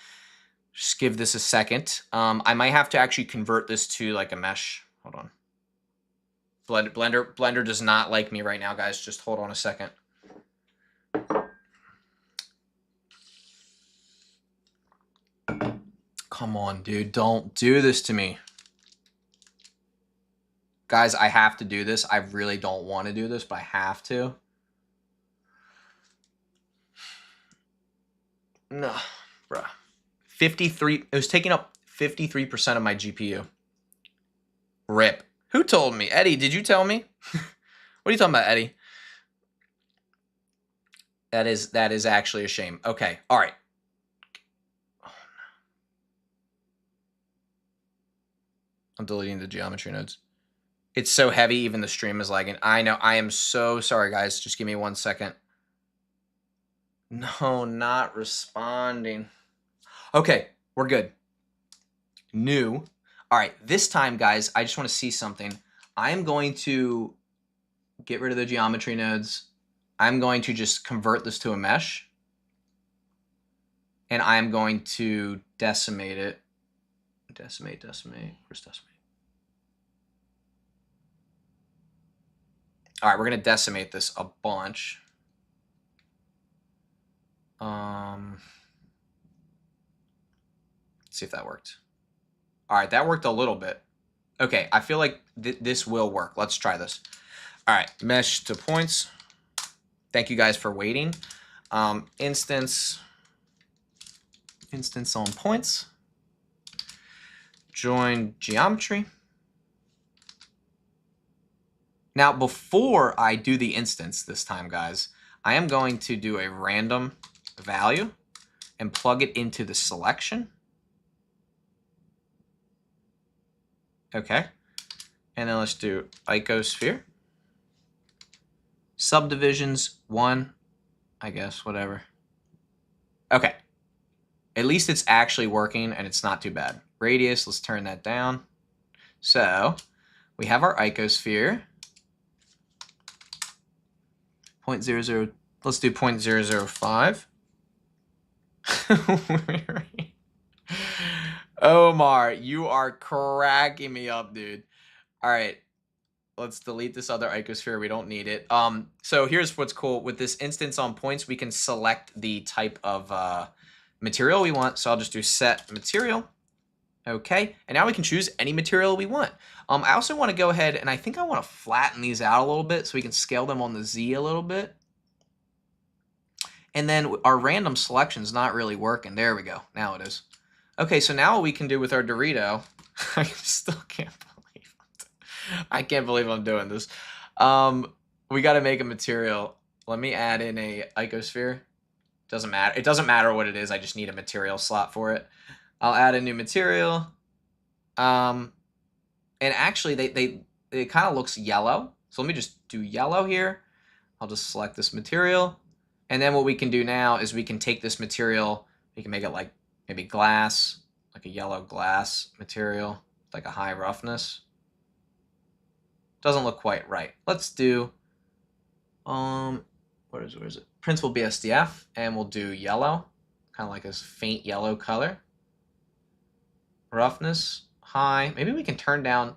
just give this a second. I might have to actually convert this to like a mesh. Hold on. Blender does not like me right now, guys. Just hold on a second. Come on, dude. Don't do this to me. Guys, I have to do this. I really don't want to do this, but I have to. No, bruh. 53. It was taking up 53% of my GPU. RIP. Who told me? Eddie, did you tell me? What are you talking about, Eddie? That is actually a shame. Okay. All right. I'm deleting the geometry nodes. It's so heavy, even the stream is lagging. I know. I am so sorry, guys. Just give me 1 second. No, not responding. Okay, we're good. New. All right, this time, guys, I just want to see something. I'm going to get rid of the geometry nodes. I'm going to just convert this to a mesh. And I'm going to decimate it. Decimate. Where's decimate? All right, we're going to decimate this a bunch. Let's see if that worked. All right, that worked a little bit. Okay, I feel like this will work. Let's try this. All right, mesh to points. Thank you guys for waiting. Instance on points. Join geometry. Now, before I do the instance this time, guys, I am going to do a random value and plug it into the selection. Okay. And then let's do icosphere. Subdivisions 1, I guess, whatever. Okay. At least it's actually working and it's not too bad. Radius, let's turn that down. So we have our icosphere. 0.00, let's do 0.005. Omar, you are cracking me up, dude. All right, let's delete this other icosphere. We don't need it. So here's what's cool. With this instance on points, we can select the type of material we want. So I'll just do set material. Okay, and now we can choose any material we want. I also want to go ahead and I think I want to flatten these out a little bit so we can scale them on the Z a little bit. And then our random selection is not really working. There we go. Now it is. Okay, so now what we can do with our Dorito, I still can't believe I can't believe I'm doing this. We got to make a material. Let me add in a icosphere. Doesn't matter. It doesn't matter what it is. I just need a material slot for it. I'll add a new material. And actually, it kind of looks yellow. So let me just do yellow here. I'll just select this material. And then what we can do now is we can take this material. We can make it like maybe glass, like a yellow glass material, like a high roughness. Doesn't look quite right. Let's do, where is it? Principal BSDF, and we'll do yellow, kind of like this faint yellow color. Roughness, high. Maybe we can turn down,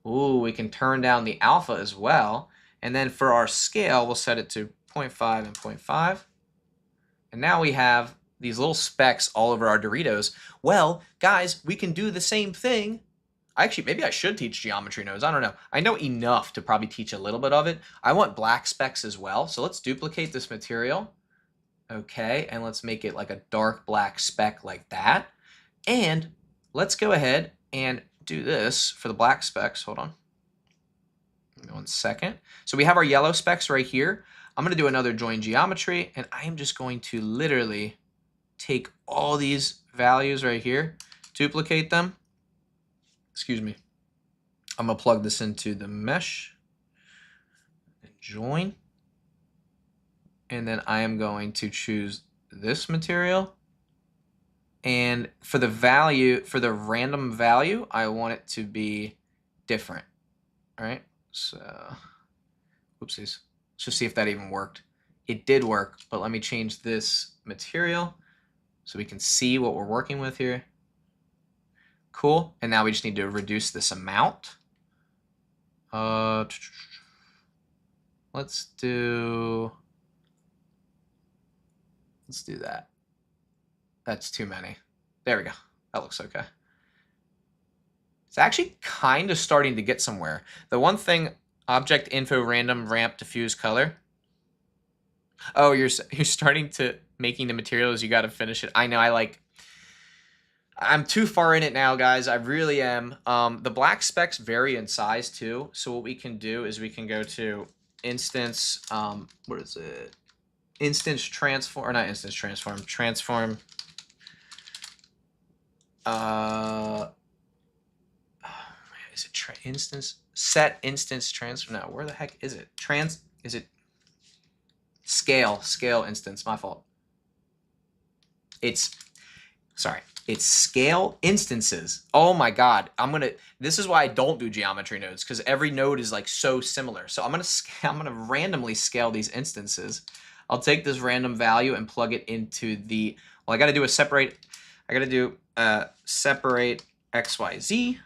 we can turn down the alpha as well. And then for our scale, we'll set it to 0.5 and 0.5. And now we have these little specks all over our Doritos. Well, guys, we can do the same thing. Actually, maybe I should teach geometry nodes. I don't know. I know enough to probably teach a little bit of it. I want black specks as well. So let's duplicate this material. Okay, and let's make it like a dark black speck like that. And let's go ahead and do this for the black specks. Hold on. 1 second. So we have our yellow specks right here. I'm going to do another join geometry, and I am just going to literally take all these values right here, duplicate them. Excuse me. I'm going to plug this into the mesh and join. And then I am going to choose this material. And for the value, for the random value, I want it to be different. All right. So, whoopsies. Let's just see if that even worked. It did work, but let me change this material so we can see what we're working with here. Cool. And now we just need to reduce this amount. Let's do that. That's too many. There we go. That looks okay. It's actually kind of starting to get somewhere. The one thing, object info random ramp diffuse color. Oh, you're starting to making the materials. You got to finish it. I know. I'm too far in it now, guys. I really am. The black specs vary in size too. So what we can do is we can go to instance. What is it? Instance transform, or not instance transform. Transform. Is it instance set instance transform? No, where the heck is it? Is it scale instance? My fault. It's scale instances. Oh my God. This is why I don't do geometry nodes, because every node is like so similar. So I'm gonna randomly scale these instances. I'll take this random value and plug it into the, well, I gotta do a separate, separate XYZ.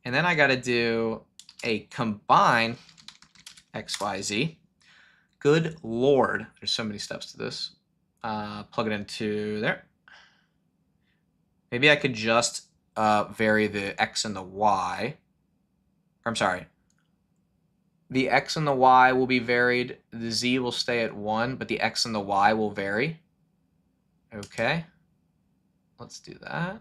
And then I gotta do a combine XYZ. Good Lord, there's so many steps to this. Plug it into there. Maybe I could just vary the X and the Y. Or, I'm sorry. The X and the Y will be varied. The Z will stay at 1, but the X and the Y will vary. Okay. Let's do that.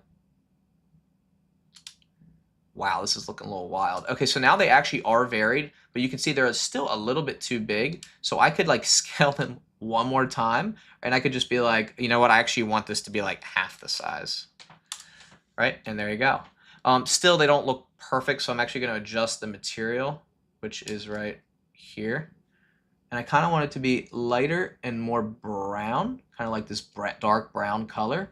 Wow, this is looking a little wild. Okay, so now they actually are varied, but you can see they're still a little bit too big. So I could like scale them one more time, and I could just be like, you know what, I actually want this to be like half the size. Right, and there you go. Still, they don't look perfect, so I'm actually going to adjust the material, which is right here. And I kind of want it to be lighter and more brown, kind of like this dark brown color.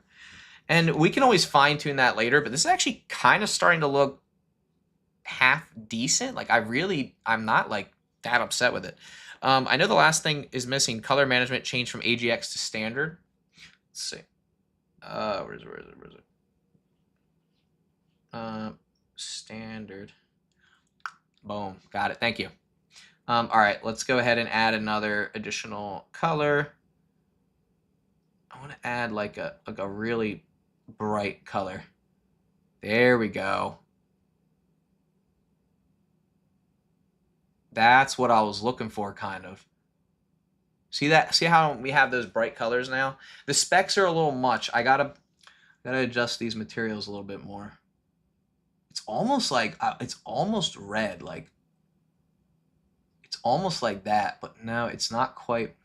And we can always fine tune that later, but this is actually kind of starting to look half decent. Like I'm not like that upset with it. I know the last thing is missing. Color management changed from AGX to standard. Let's see. Where is it? Standard. Boom. Got it. Thank you. All right, let's go ahead and add another additional color. I want to add like a really bright color. There we go. That's what I was looking for, kind of. See that? See how we have those bright colors now? The specs are a little much. I gotta adjust these materials a little bit more. It's almost like it's almost red, like it's almost like that, but no, it's not quite.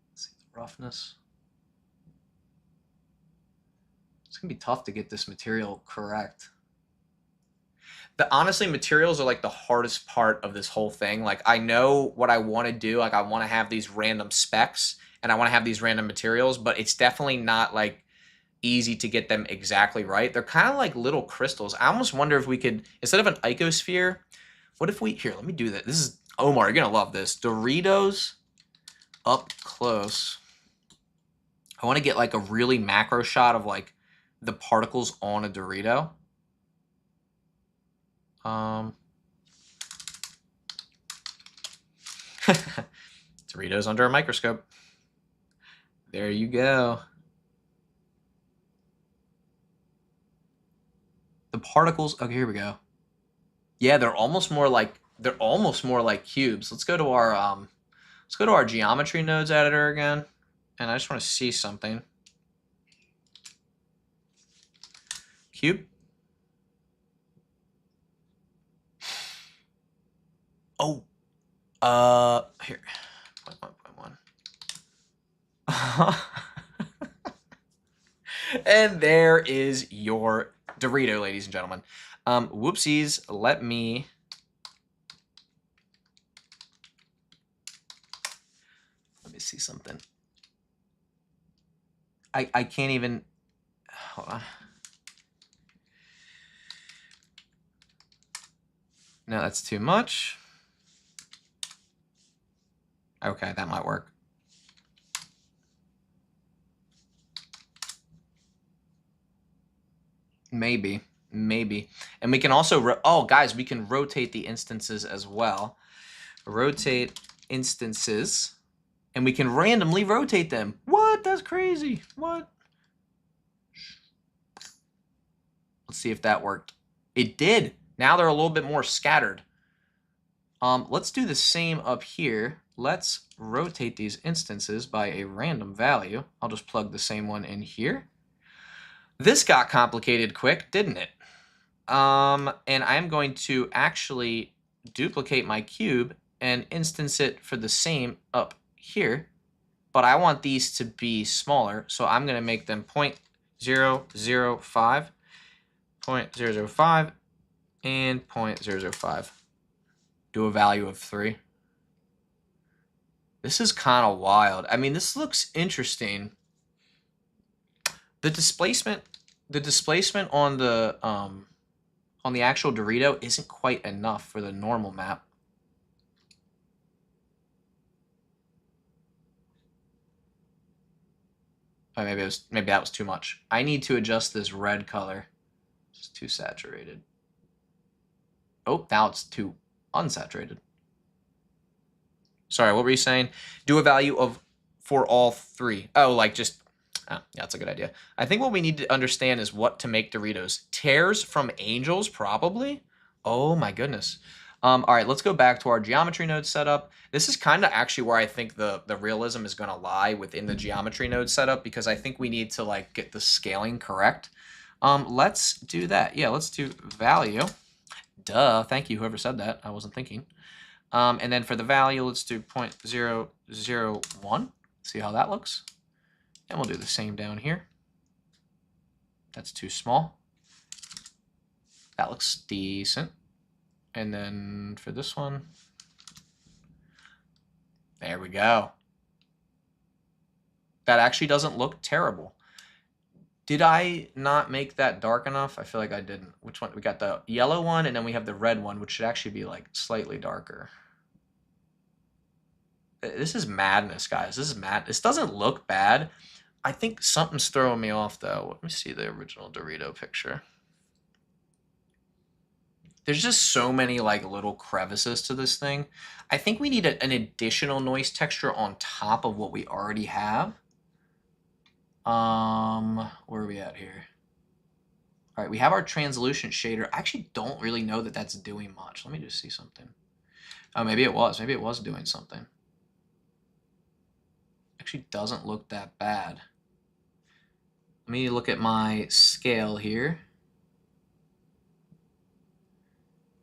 Let's see the roughness. It's gonna be tough to get this material correct. Honestly, materials are like the hardest part of this whole thing. Like I know what I want to do. Like I want to have these random specs and I want to have these random materials, but it's definitely not like easy to get them exactly right. They're kind of like little crystals. I almost wonder if we could, instead of an icosphere, what if we, here, let me do that. This is, Omar, you're going to love this. Doritos up close. I want to get like a really macro shot of like the particles on a Dorito. Doritos under a microscope. There you go. The particles, okay, here we go. Yeah, they're almost more like cubes. Let's go to our geometry nodes editor again. And I just want to see something. Cube. Oh, here, 0.1.1. And there is your Dorito, ladies and gentlemen. Whoopsies, let me see something. I can't even, hold on. No, that's too much. Okay, that might work. Maybe. And we can also, oh, guys, we can rotate the instances as well. Rotate instances. And we can randomly rotate them. What? That's crazy. What? Let's see if that worked. It did. Now they're a little bit more scattered. Let's do the same up here. Let's rotate these instances by a random value. I'll just plug the same one in here. This got complicated quick, didn't it? And I'm going to actually duplicate my cube and instance it for the same up here. But I want these to be smaller, so I'm going to make them 0.005, 0.005, and 0.005. Do a value of 3. This is kind of wild. I mean, this looks interesting. The displacement on the actual Dorito isn't quite enough for the normal map. Oh, maybe that was too much. I need to adjust this red color. It's too saturated. Oh, now it's too unsaturated. Sorry, what were you saying? Do a value of for all 3. Oh, like just, yeah, that's a good idea. I think what we need to understand is what to make Doritos. Tears from angels, probably? Oh my goodness. All right, let's go back to our geometry node setup. This is kind of actually where I think the realism is going to lie within the geometry node setup, because I think we need to like get the scaling correct. Let's do that. Yeah, let's do value. Duh, thank you, whoever said that. I wasn't thinking. And then for the value, let's do 0.001. See how that looks. And we'll do the same down here. That's too small. That looks decent. And then for this one, there we go. That actually doesn't look terrible. Did I not make that dark enough? I feel like I didn't. Which one? We got the yellow one, and then we have the red one, which should actually be like slightly darker. This is madness, guys. This is mad. This doesn't look bad. I think something's throwing me off, though. Let me see the original Dorito picture. There's just so many like little crevices to this thing. I think we need an additional noise texture on top of what we already have. Where are we at here? All right, we have our translucent shader. I actually don't really know that that's doing much. Let me just see something. Oh, maybe it was. Maybe it was doing something. Actually doesn't look that bad. Let me look at my scale here.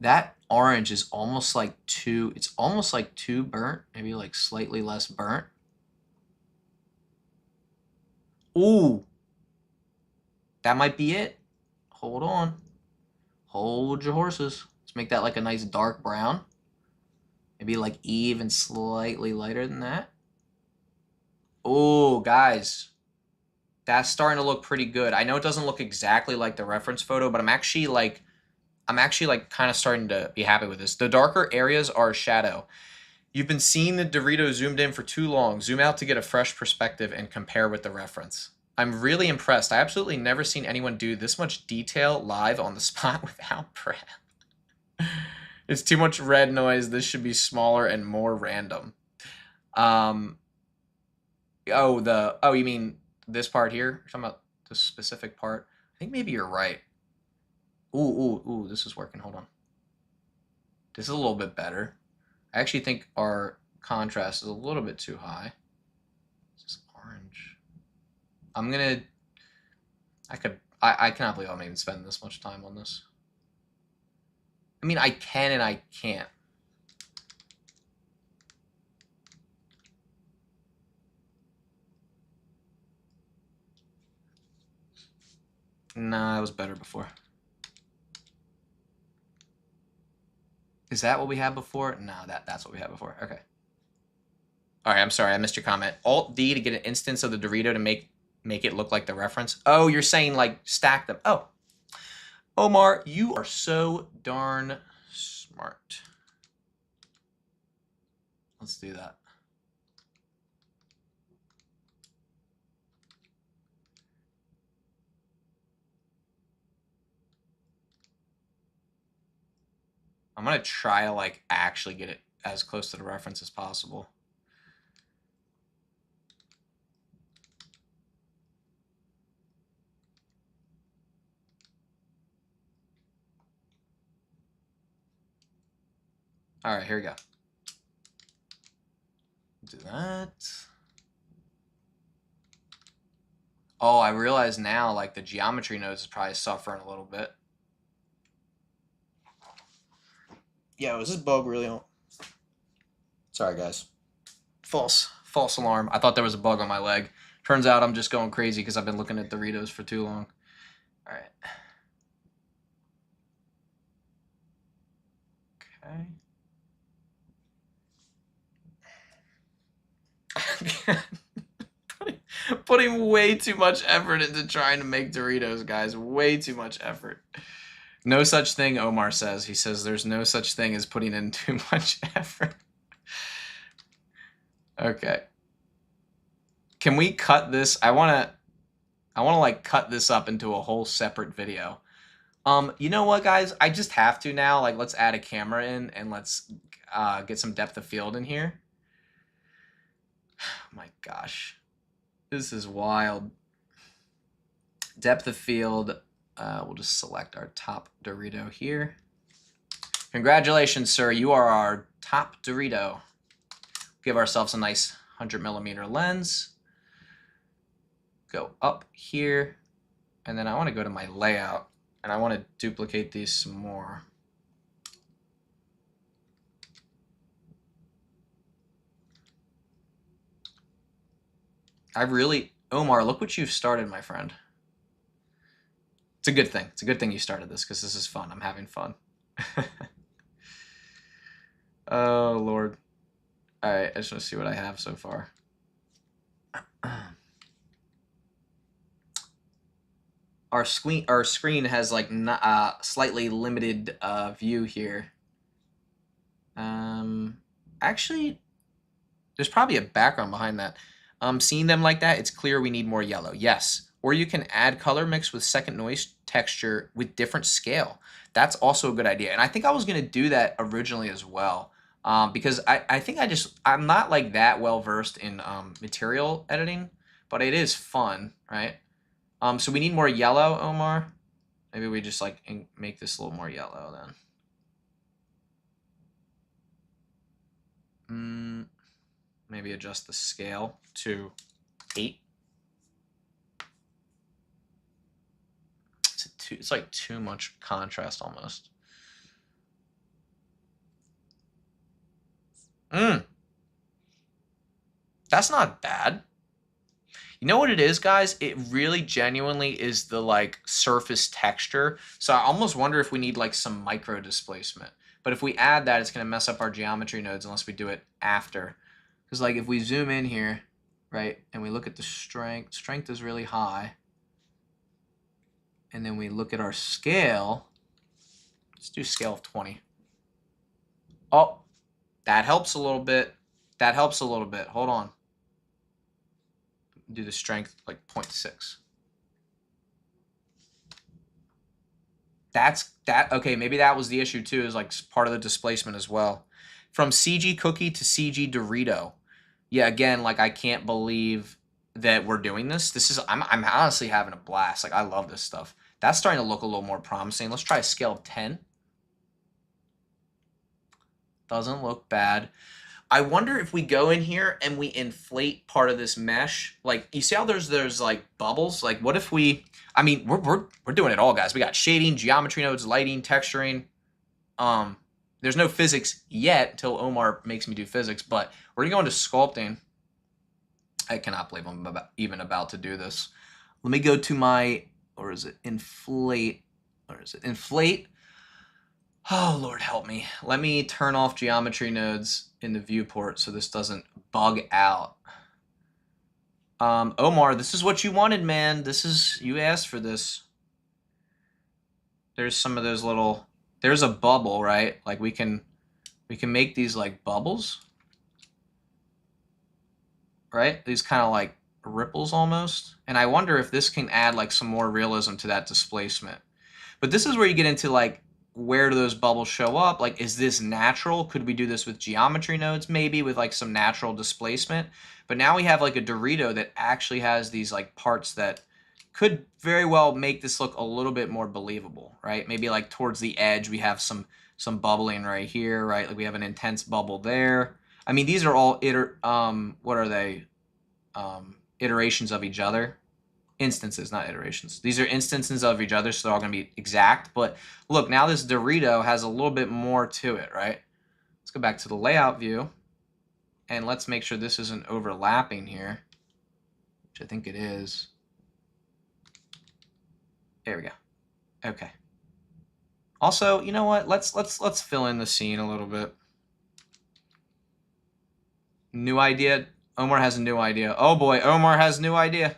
That orange is almost like it's almost like too burnt, maybe like slightly less burnt. Ooh, that might be it. Hold on. Hold your horses. Let's make that like a nice dark brown. Maybe like even slightly lighter than that. Oh, guys, that's starting to look pretty good. I know it doesn't look exactly like the reference photo, but I'm actually like kind of starting to be happy with this. The darker areas are shadow. You've been seeing the Dorito zoomed in for too long. Zoom out to get a fresh perspective and compare with the reference. I'm really impressed. I absolutely never seen anyone do this much detail live on the spot without breath. It's too much red noise. This should be smaller and more random. Oh, you mean this part here? You're talking about the specific part? I think maybe you're right. Ooh, this is working. Hold on. This is a little bit better. I actually think our contrast is a little bit too high. This is orange. I cannot believe I'm even spending this much time on this. I mean, I can and I can't. Nah, it was better before. Is that what we had before? No, that's what we had before. Okay. All right, I'm sorry, I missed your comment. Alt-D to get an instance of the Dorito to make it look like the reference. Oh, you're saying like stack them. Oh. Omar, you are so darn smart. Let's do that. I'm going to try to like actually get it as close to the reference as possible. All right, here we go. Do that. Oh, I realize now like the geometry nodes is probably suffering a little bit. Yeah, was this bug really on? Sorry, guys. False alarm. I thought there was a bug on my leg. Turns out I'm just going crazy because I've been looking at Doritos for too long. All right. Okay. Putting way too much effort into trying to make Doritos, guys. Way too much effort. No such thing, Omar says. He says there's no such thing as putting in too much effort. Okay. Can we cut this? I want to like cut this up into a whole separate video. You know what, guys? I just have to now. Like, let's add a camera in and let's get some depth of field in here. Oh my gosh. This is wild. Depth of field. We'll just select our top Dorito here. Congratulations, sir. You are our top Dorito. Give ourselves a nice 100mm lens. Go up here. And then I want to go to my layout. And I want to duplicate these some more. Omar, look what you've started, my friend. It's a good thing. It's a good thing you started this because this is fun. I'm having fun. Oh, Lord. All right, I just want to see what I have so far. Our screen has like slightly limited view here. Actually, there's probably a background behind that. Seeing them like that, it's clear we need more yellow. Yes. Or you can add color mix with second noise texture with different scale. That's also a good idea. And I think I was going to do that originally as well. Because I think I'm not like that well versed in material editing, but it is fun, right? So we need more yellow, Omar. Maybe we just like make this a little more yellow then. Maybe adjust the scale to 8. It's like too much contrast almost. That's not bad. You know what it is, guys? It really genuinely is the like surface texture. So I almost wonder if we need like some micro displacement. But if we add that, it's going to mess up our geometry nodes unless we do it after. Because like if we zoom in here, right, and we look at the strength is really high. And then we look at our scale. Let's do scale of 20. Oh, that helps a little bit. That helps a little bit. Hold on. Do the strength like 0.6. Okay, maybe that was the issue too, is like part of the displacement as well. From CG Cookie to CG Dorito. Yeah, again, like I can't believe that we're doing this. I'm honestly having a blast. Like I love this stuff. That's starting to look a little more promising. Let's try a scale of 10. Doesn't look bad. I wonder if we go in here and we inflate part of this mesh. Like you see how there's like bubbles? Like what if we we're doing it all, guys. We got shading, geometry nodes, lighting, texturing. There's no physics yet until Omar makes me do physics, but we're gonna go into sculpting. I cannot believe I'm even about to do this. Let me go to my, or is it inflate? Or is it inflate? Oh, Lord help me. Let me turn off geometry nodes in the viewport so this doesn't bug out. Omar, this is what you wanted, man. You asked for this. There's some of those little, there's a bubble, right? Like we can make these like bubbles, right? These kind of like ripples almost. And I wonder if this can add like some more realism to that displacement. But this is where you get into like, where do those bubbles show up? Like, is this natural? Could we do this with geometry nodes? Maybe with like some natural displacement. But now we have like a Dorito that actually has these like parts that could very well make this look a little bit more believable, right? Maybe like towards the edge, we have some bubbling right here, right? Like we have an intense bubble there. I mean, these are all what are they? Iterations of each other. Instances, not iterations. These are instances of each other, so they're all going to be exact. But look, now this Dorito has a little bit more to it, right? Let's go back to the layout view, and let's make sure this isn't overlapping here, which I think it is. There we go. Okay. Also, you know what? Let's fill in the scene a little bit. New idea. Omar has a new idea. Oh boy, Omar has a new idea.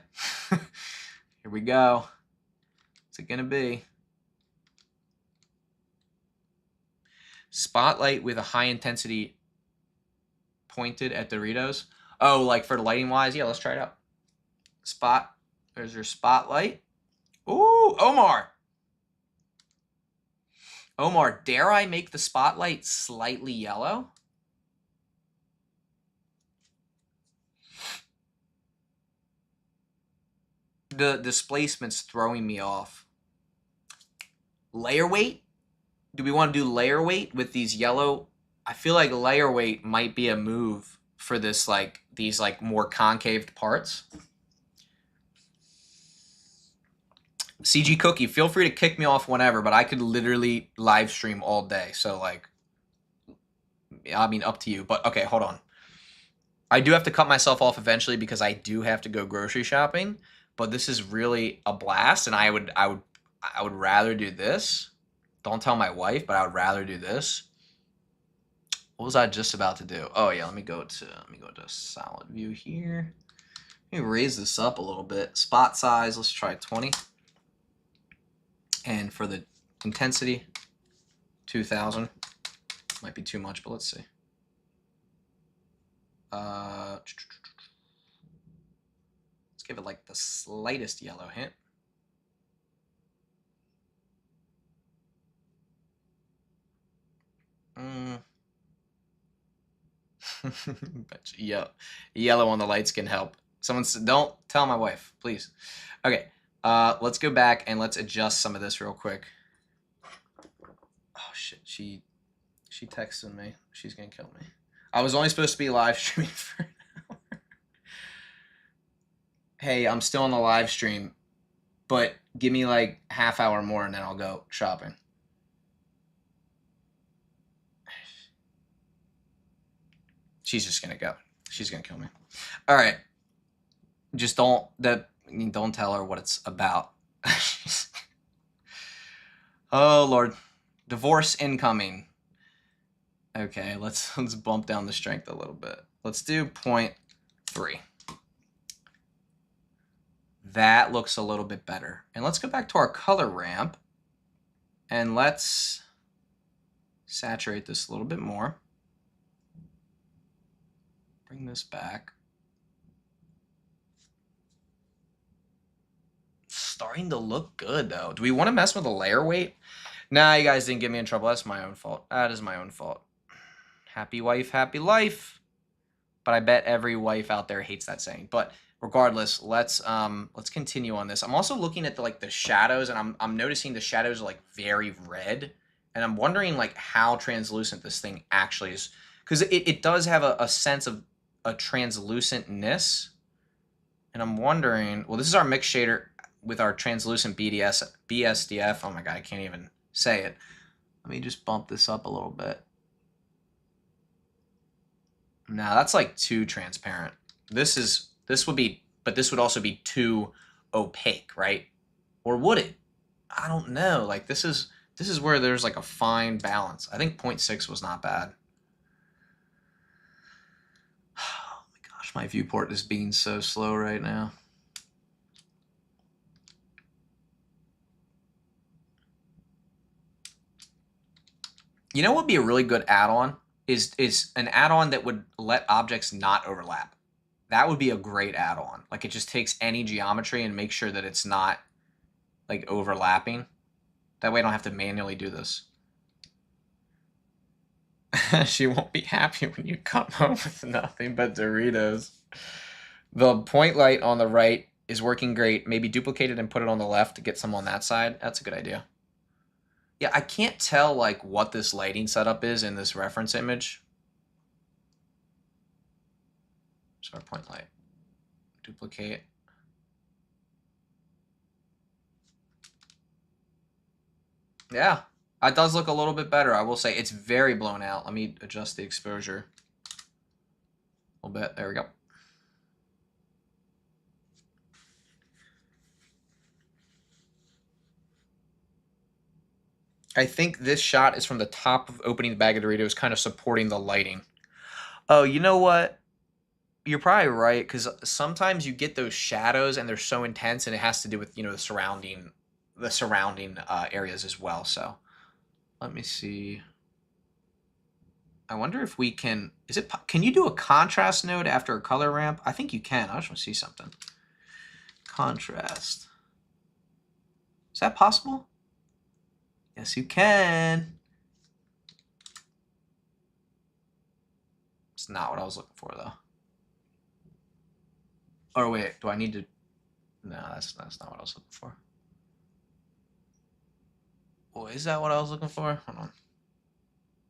Here we go. What's it gonna be? Spotlight with a high intensity pointed at Doritos. Oh, like for the lighting wise? Yeah, let's try it out. There's your spotlight. Ooh, Omar. Omar, dare I make the spotlight slightly yellow? The displacement's throwing me off. Layer weight? Do we want to do layer weight with these yellow? I feel like layer weight might be a move for this, like these like more concaved parts. CG Cookie, feel free to kick me off whenever, but I could literally live stream all day. So like, I mean, up to you. But okay, hold on. I do have to cut myself off eventually because I do have to go grocery shopping. But this is really a blast, and I would rather do this. Don't tell my wife, but I would rather do this. What was I just about to do? Oh yeah, let me go to solid view here. Let me raise this up a little bit. Spot size, let's try 20. And for the intensity, 2000. Might be too much, but let's see. Let's give it like the slightest yellow hint. Yeah, yellow on the lights can help. Someone said, don't tell my wife, please. Okay, let's go back and let's adjust some of this real quick. Oh shit, she texted me. She's gonna kill me. I was only supposed to be live streaming for an hour. Hey, I'm still on the live stream, but give me like half hour more and then I'll go shopping. She's just gonna go. She's gonna kill me. All right. Just don't tell her what it's about. Oh Lord. Divorce incoming. Okay, let's bump down the strength a little bit. Let's do 0.3. That looks a little bit better. And let's go back to our color ramp and let's saturate this a little bit more. Bring this back. Starting to look good though. Do we want to mess with the layer weight? Nah, you guys didn't get me in trouble. That's my own fault. That is my own fault. Happy wife, happy life. But I bet every wife out there hates that saying. But regardless, let's continue on this. I'm also looking at the shadows, and I'm noticing the shadows are like very red, and I'm wondering like how translucent this thing actually is, because it does have a sense of a translucentness, and I'm wondering. Well, this is our mix shader with our translucent BSDF. Oh my god, I can't even say it. Let me just bump this up a little bit. No, that's like too transparent. This would also be too opaque, right? Or would it? I don't know. Like this is where there's like a fine balance. I think 0.6 was not bad. Oh my gosh, my viewport is being so slow right now. You know what would be a really good add-on is an add-on that would let objects not overlap. That would be a great add-on. Like it just takes any geometry and makes sure that it's not like overlapping. That way I don't have to manually do this. She won't be happy when you come home with nothing but Doritos. The point light on the right is working great. Maybe duplicate it and put it on the left to get some on that side. That's a good idea. Yeah, I can't tell like what this lighting setup is in this reference image. So our point light. Duplicate. Yeah, it does look a little bit better. I will say it's very blown out. Let me adjust the exposure a little bit. There we go. I think this shot is from the top of opening the bag of Doritos, kind of supporting the lighting. Oh, you know what? You're probably right, because sometimes you get those shadows and they're so intense, and it has to do with the surrounding areas as well. So let me see. I wonder if we can. Can you do a contrast node after a color ramp? I think you can. I just want to see something. Contrast. Is that possible? Yes, you can. It's not what I was looking for, though. Or wait, do I need to? No, that's not what I was looking for. Oh, is that what I was looking for? Hold on.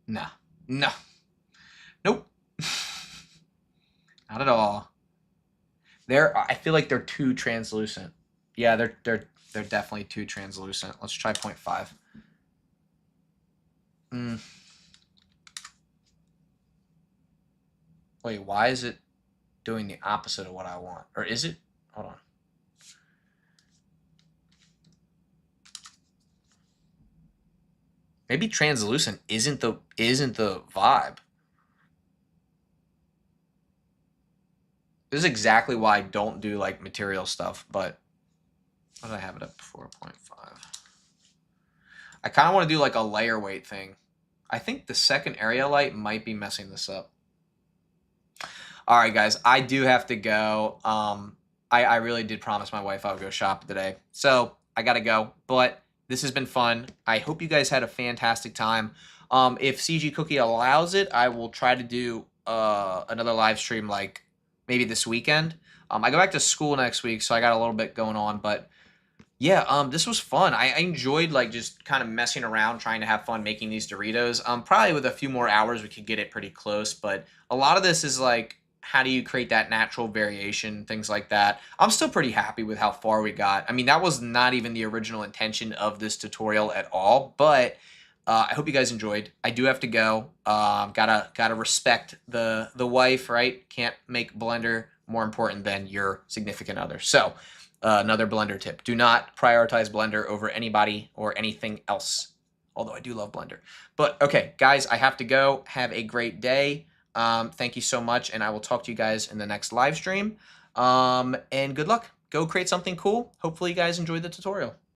No. No. Nope. Not at all. I feel like they're too translucent. Yeah, they're definitely too translucent. Let's try 0.5. Mm. Wait, why is it doing the opposite of what I want? Or is it? Hold on. Maybe translucent isn't the vibe. This is exactly why I don't do like material stuff, but what did I have it at 4.5? I kind of want to do like a layer weight thing. I think the second area light might be messing this up. All right, guys, I do have to go. I really did promise my wife I would go shop today, so I gotta go. But this has been fun. I hope you guys had a fantastic time. If CG Cookie allows it, I will try to do another live stream like maybe this weekend. I go back to school next week, so I got a little bit going on, but yeah, this was fun. I enjoyed like just kind of messing around, trying to have fun making these Doritos. Probably with a few more hours, we could get it pretty close. But a lot of this is like, how do you create that natural variation, things like that. I'm still pretty happy with how far we got. I mean, that was not even the original intention of this tutorial at all. But I hope you guys enjoyed. I do have to go. Gotta respect the wife, right? Can't make Blender more important than your significant other. So. Another Blender tip. Do not prioritize Blender over anybody or anything else. Although I do love Blender. But okay, guys, I have to go. Have a great day. Thank you so much, and I will talk to you guys in the next live stream. And good luck. Go create something cool. Hopefully you guys enjoyed the tutorial.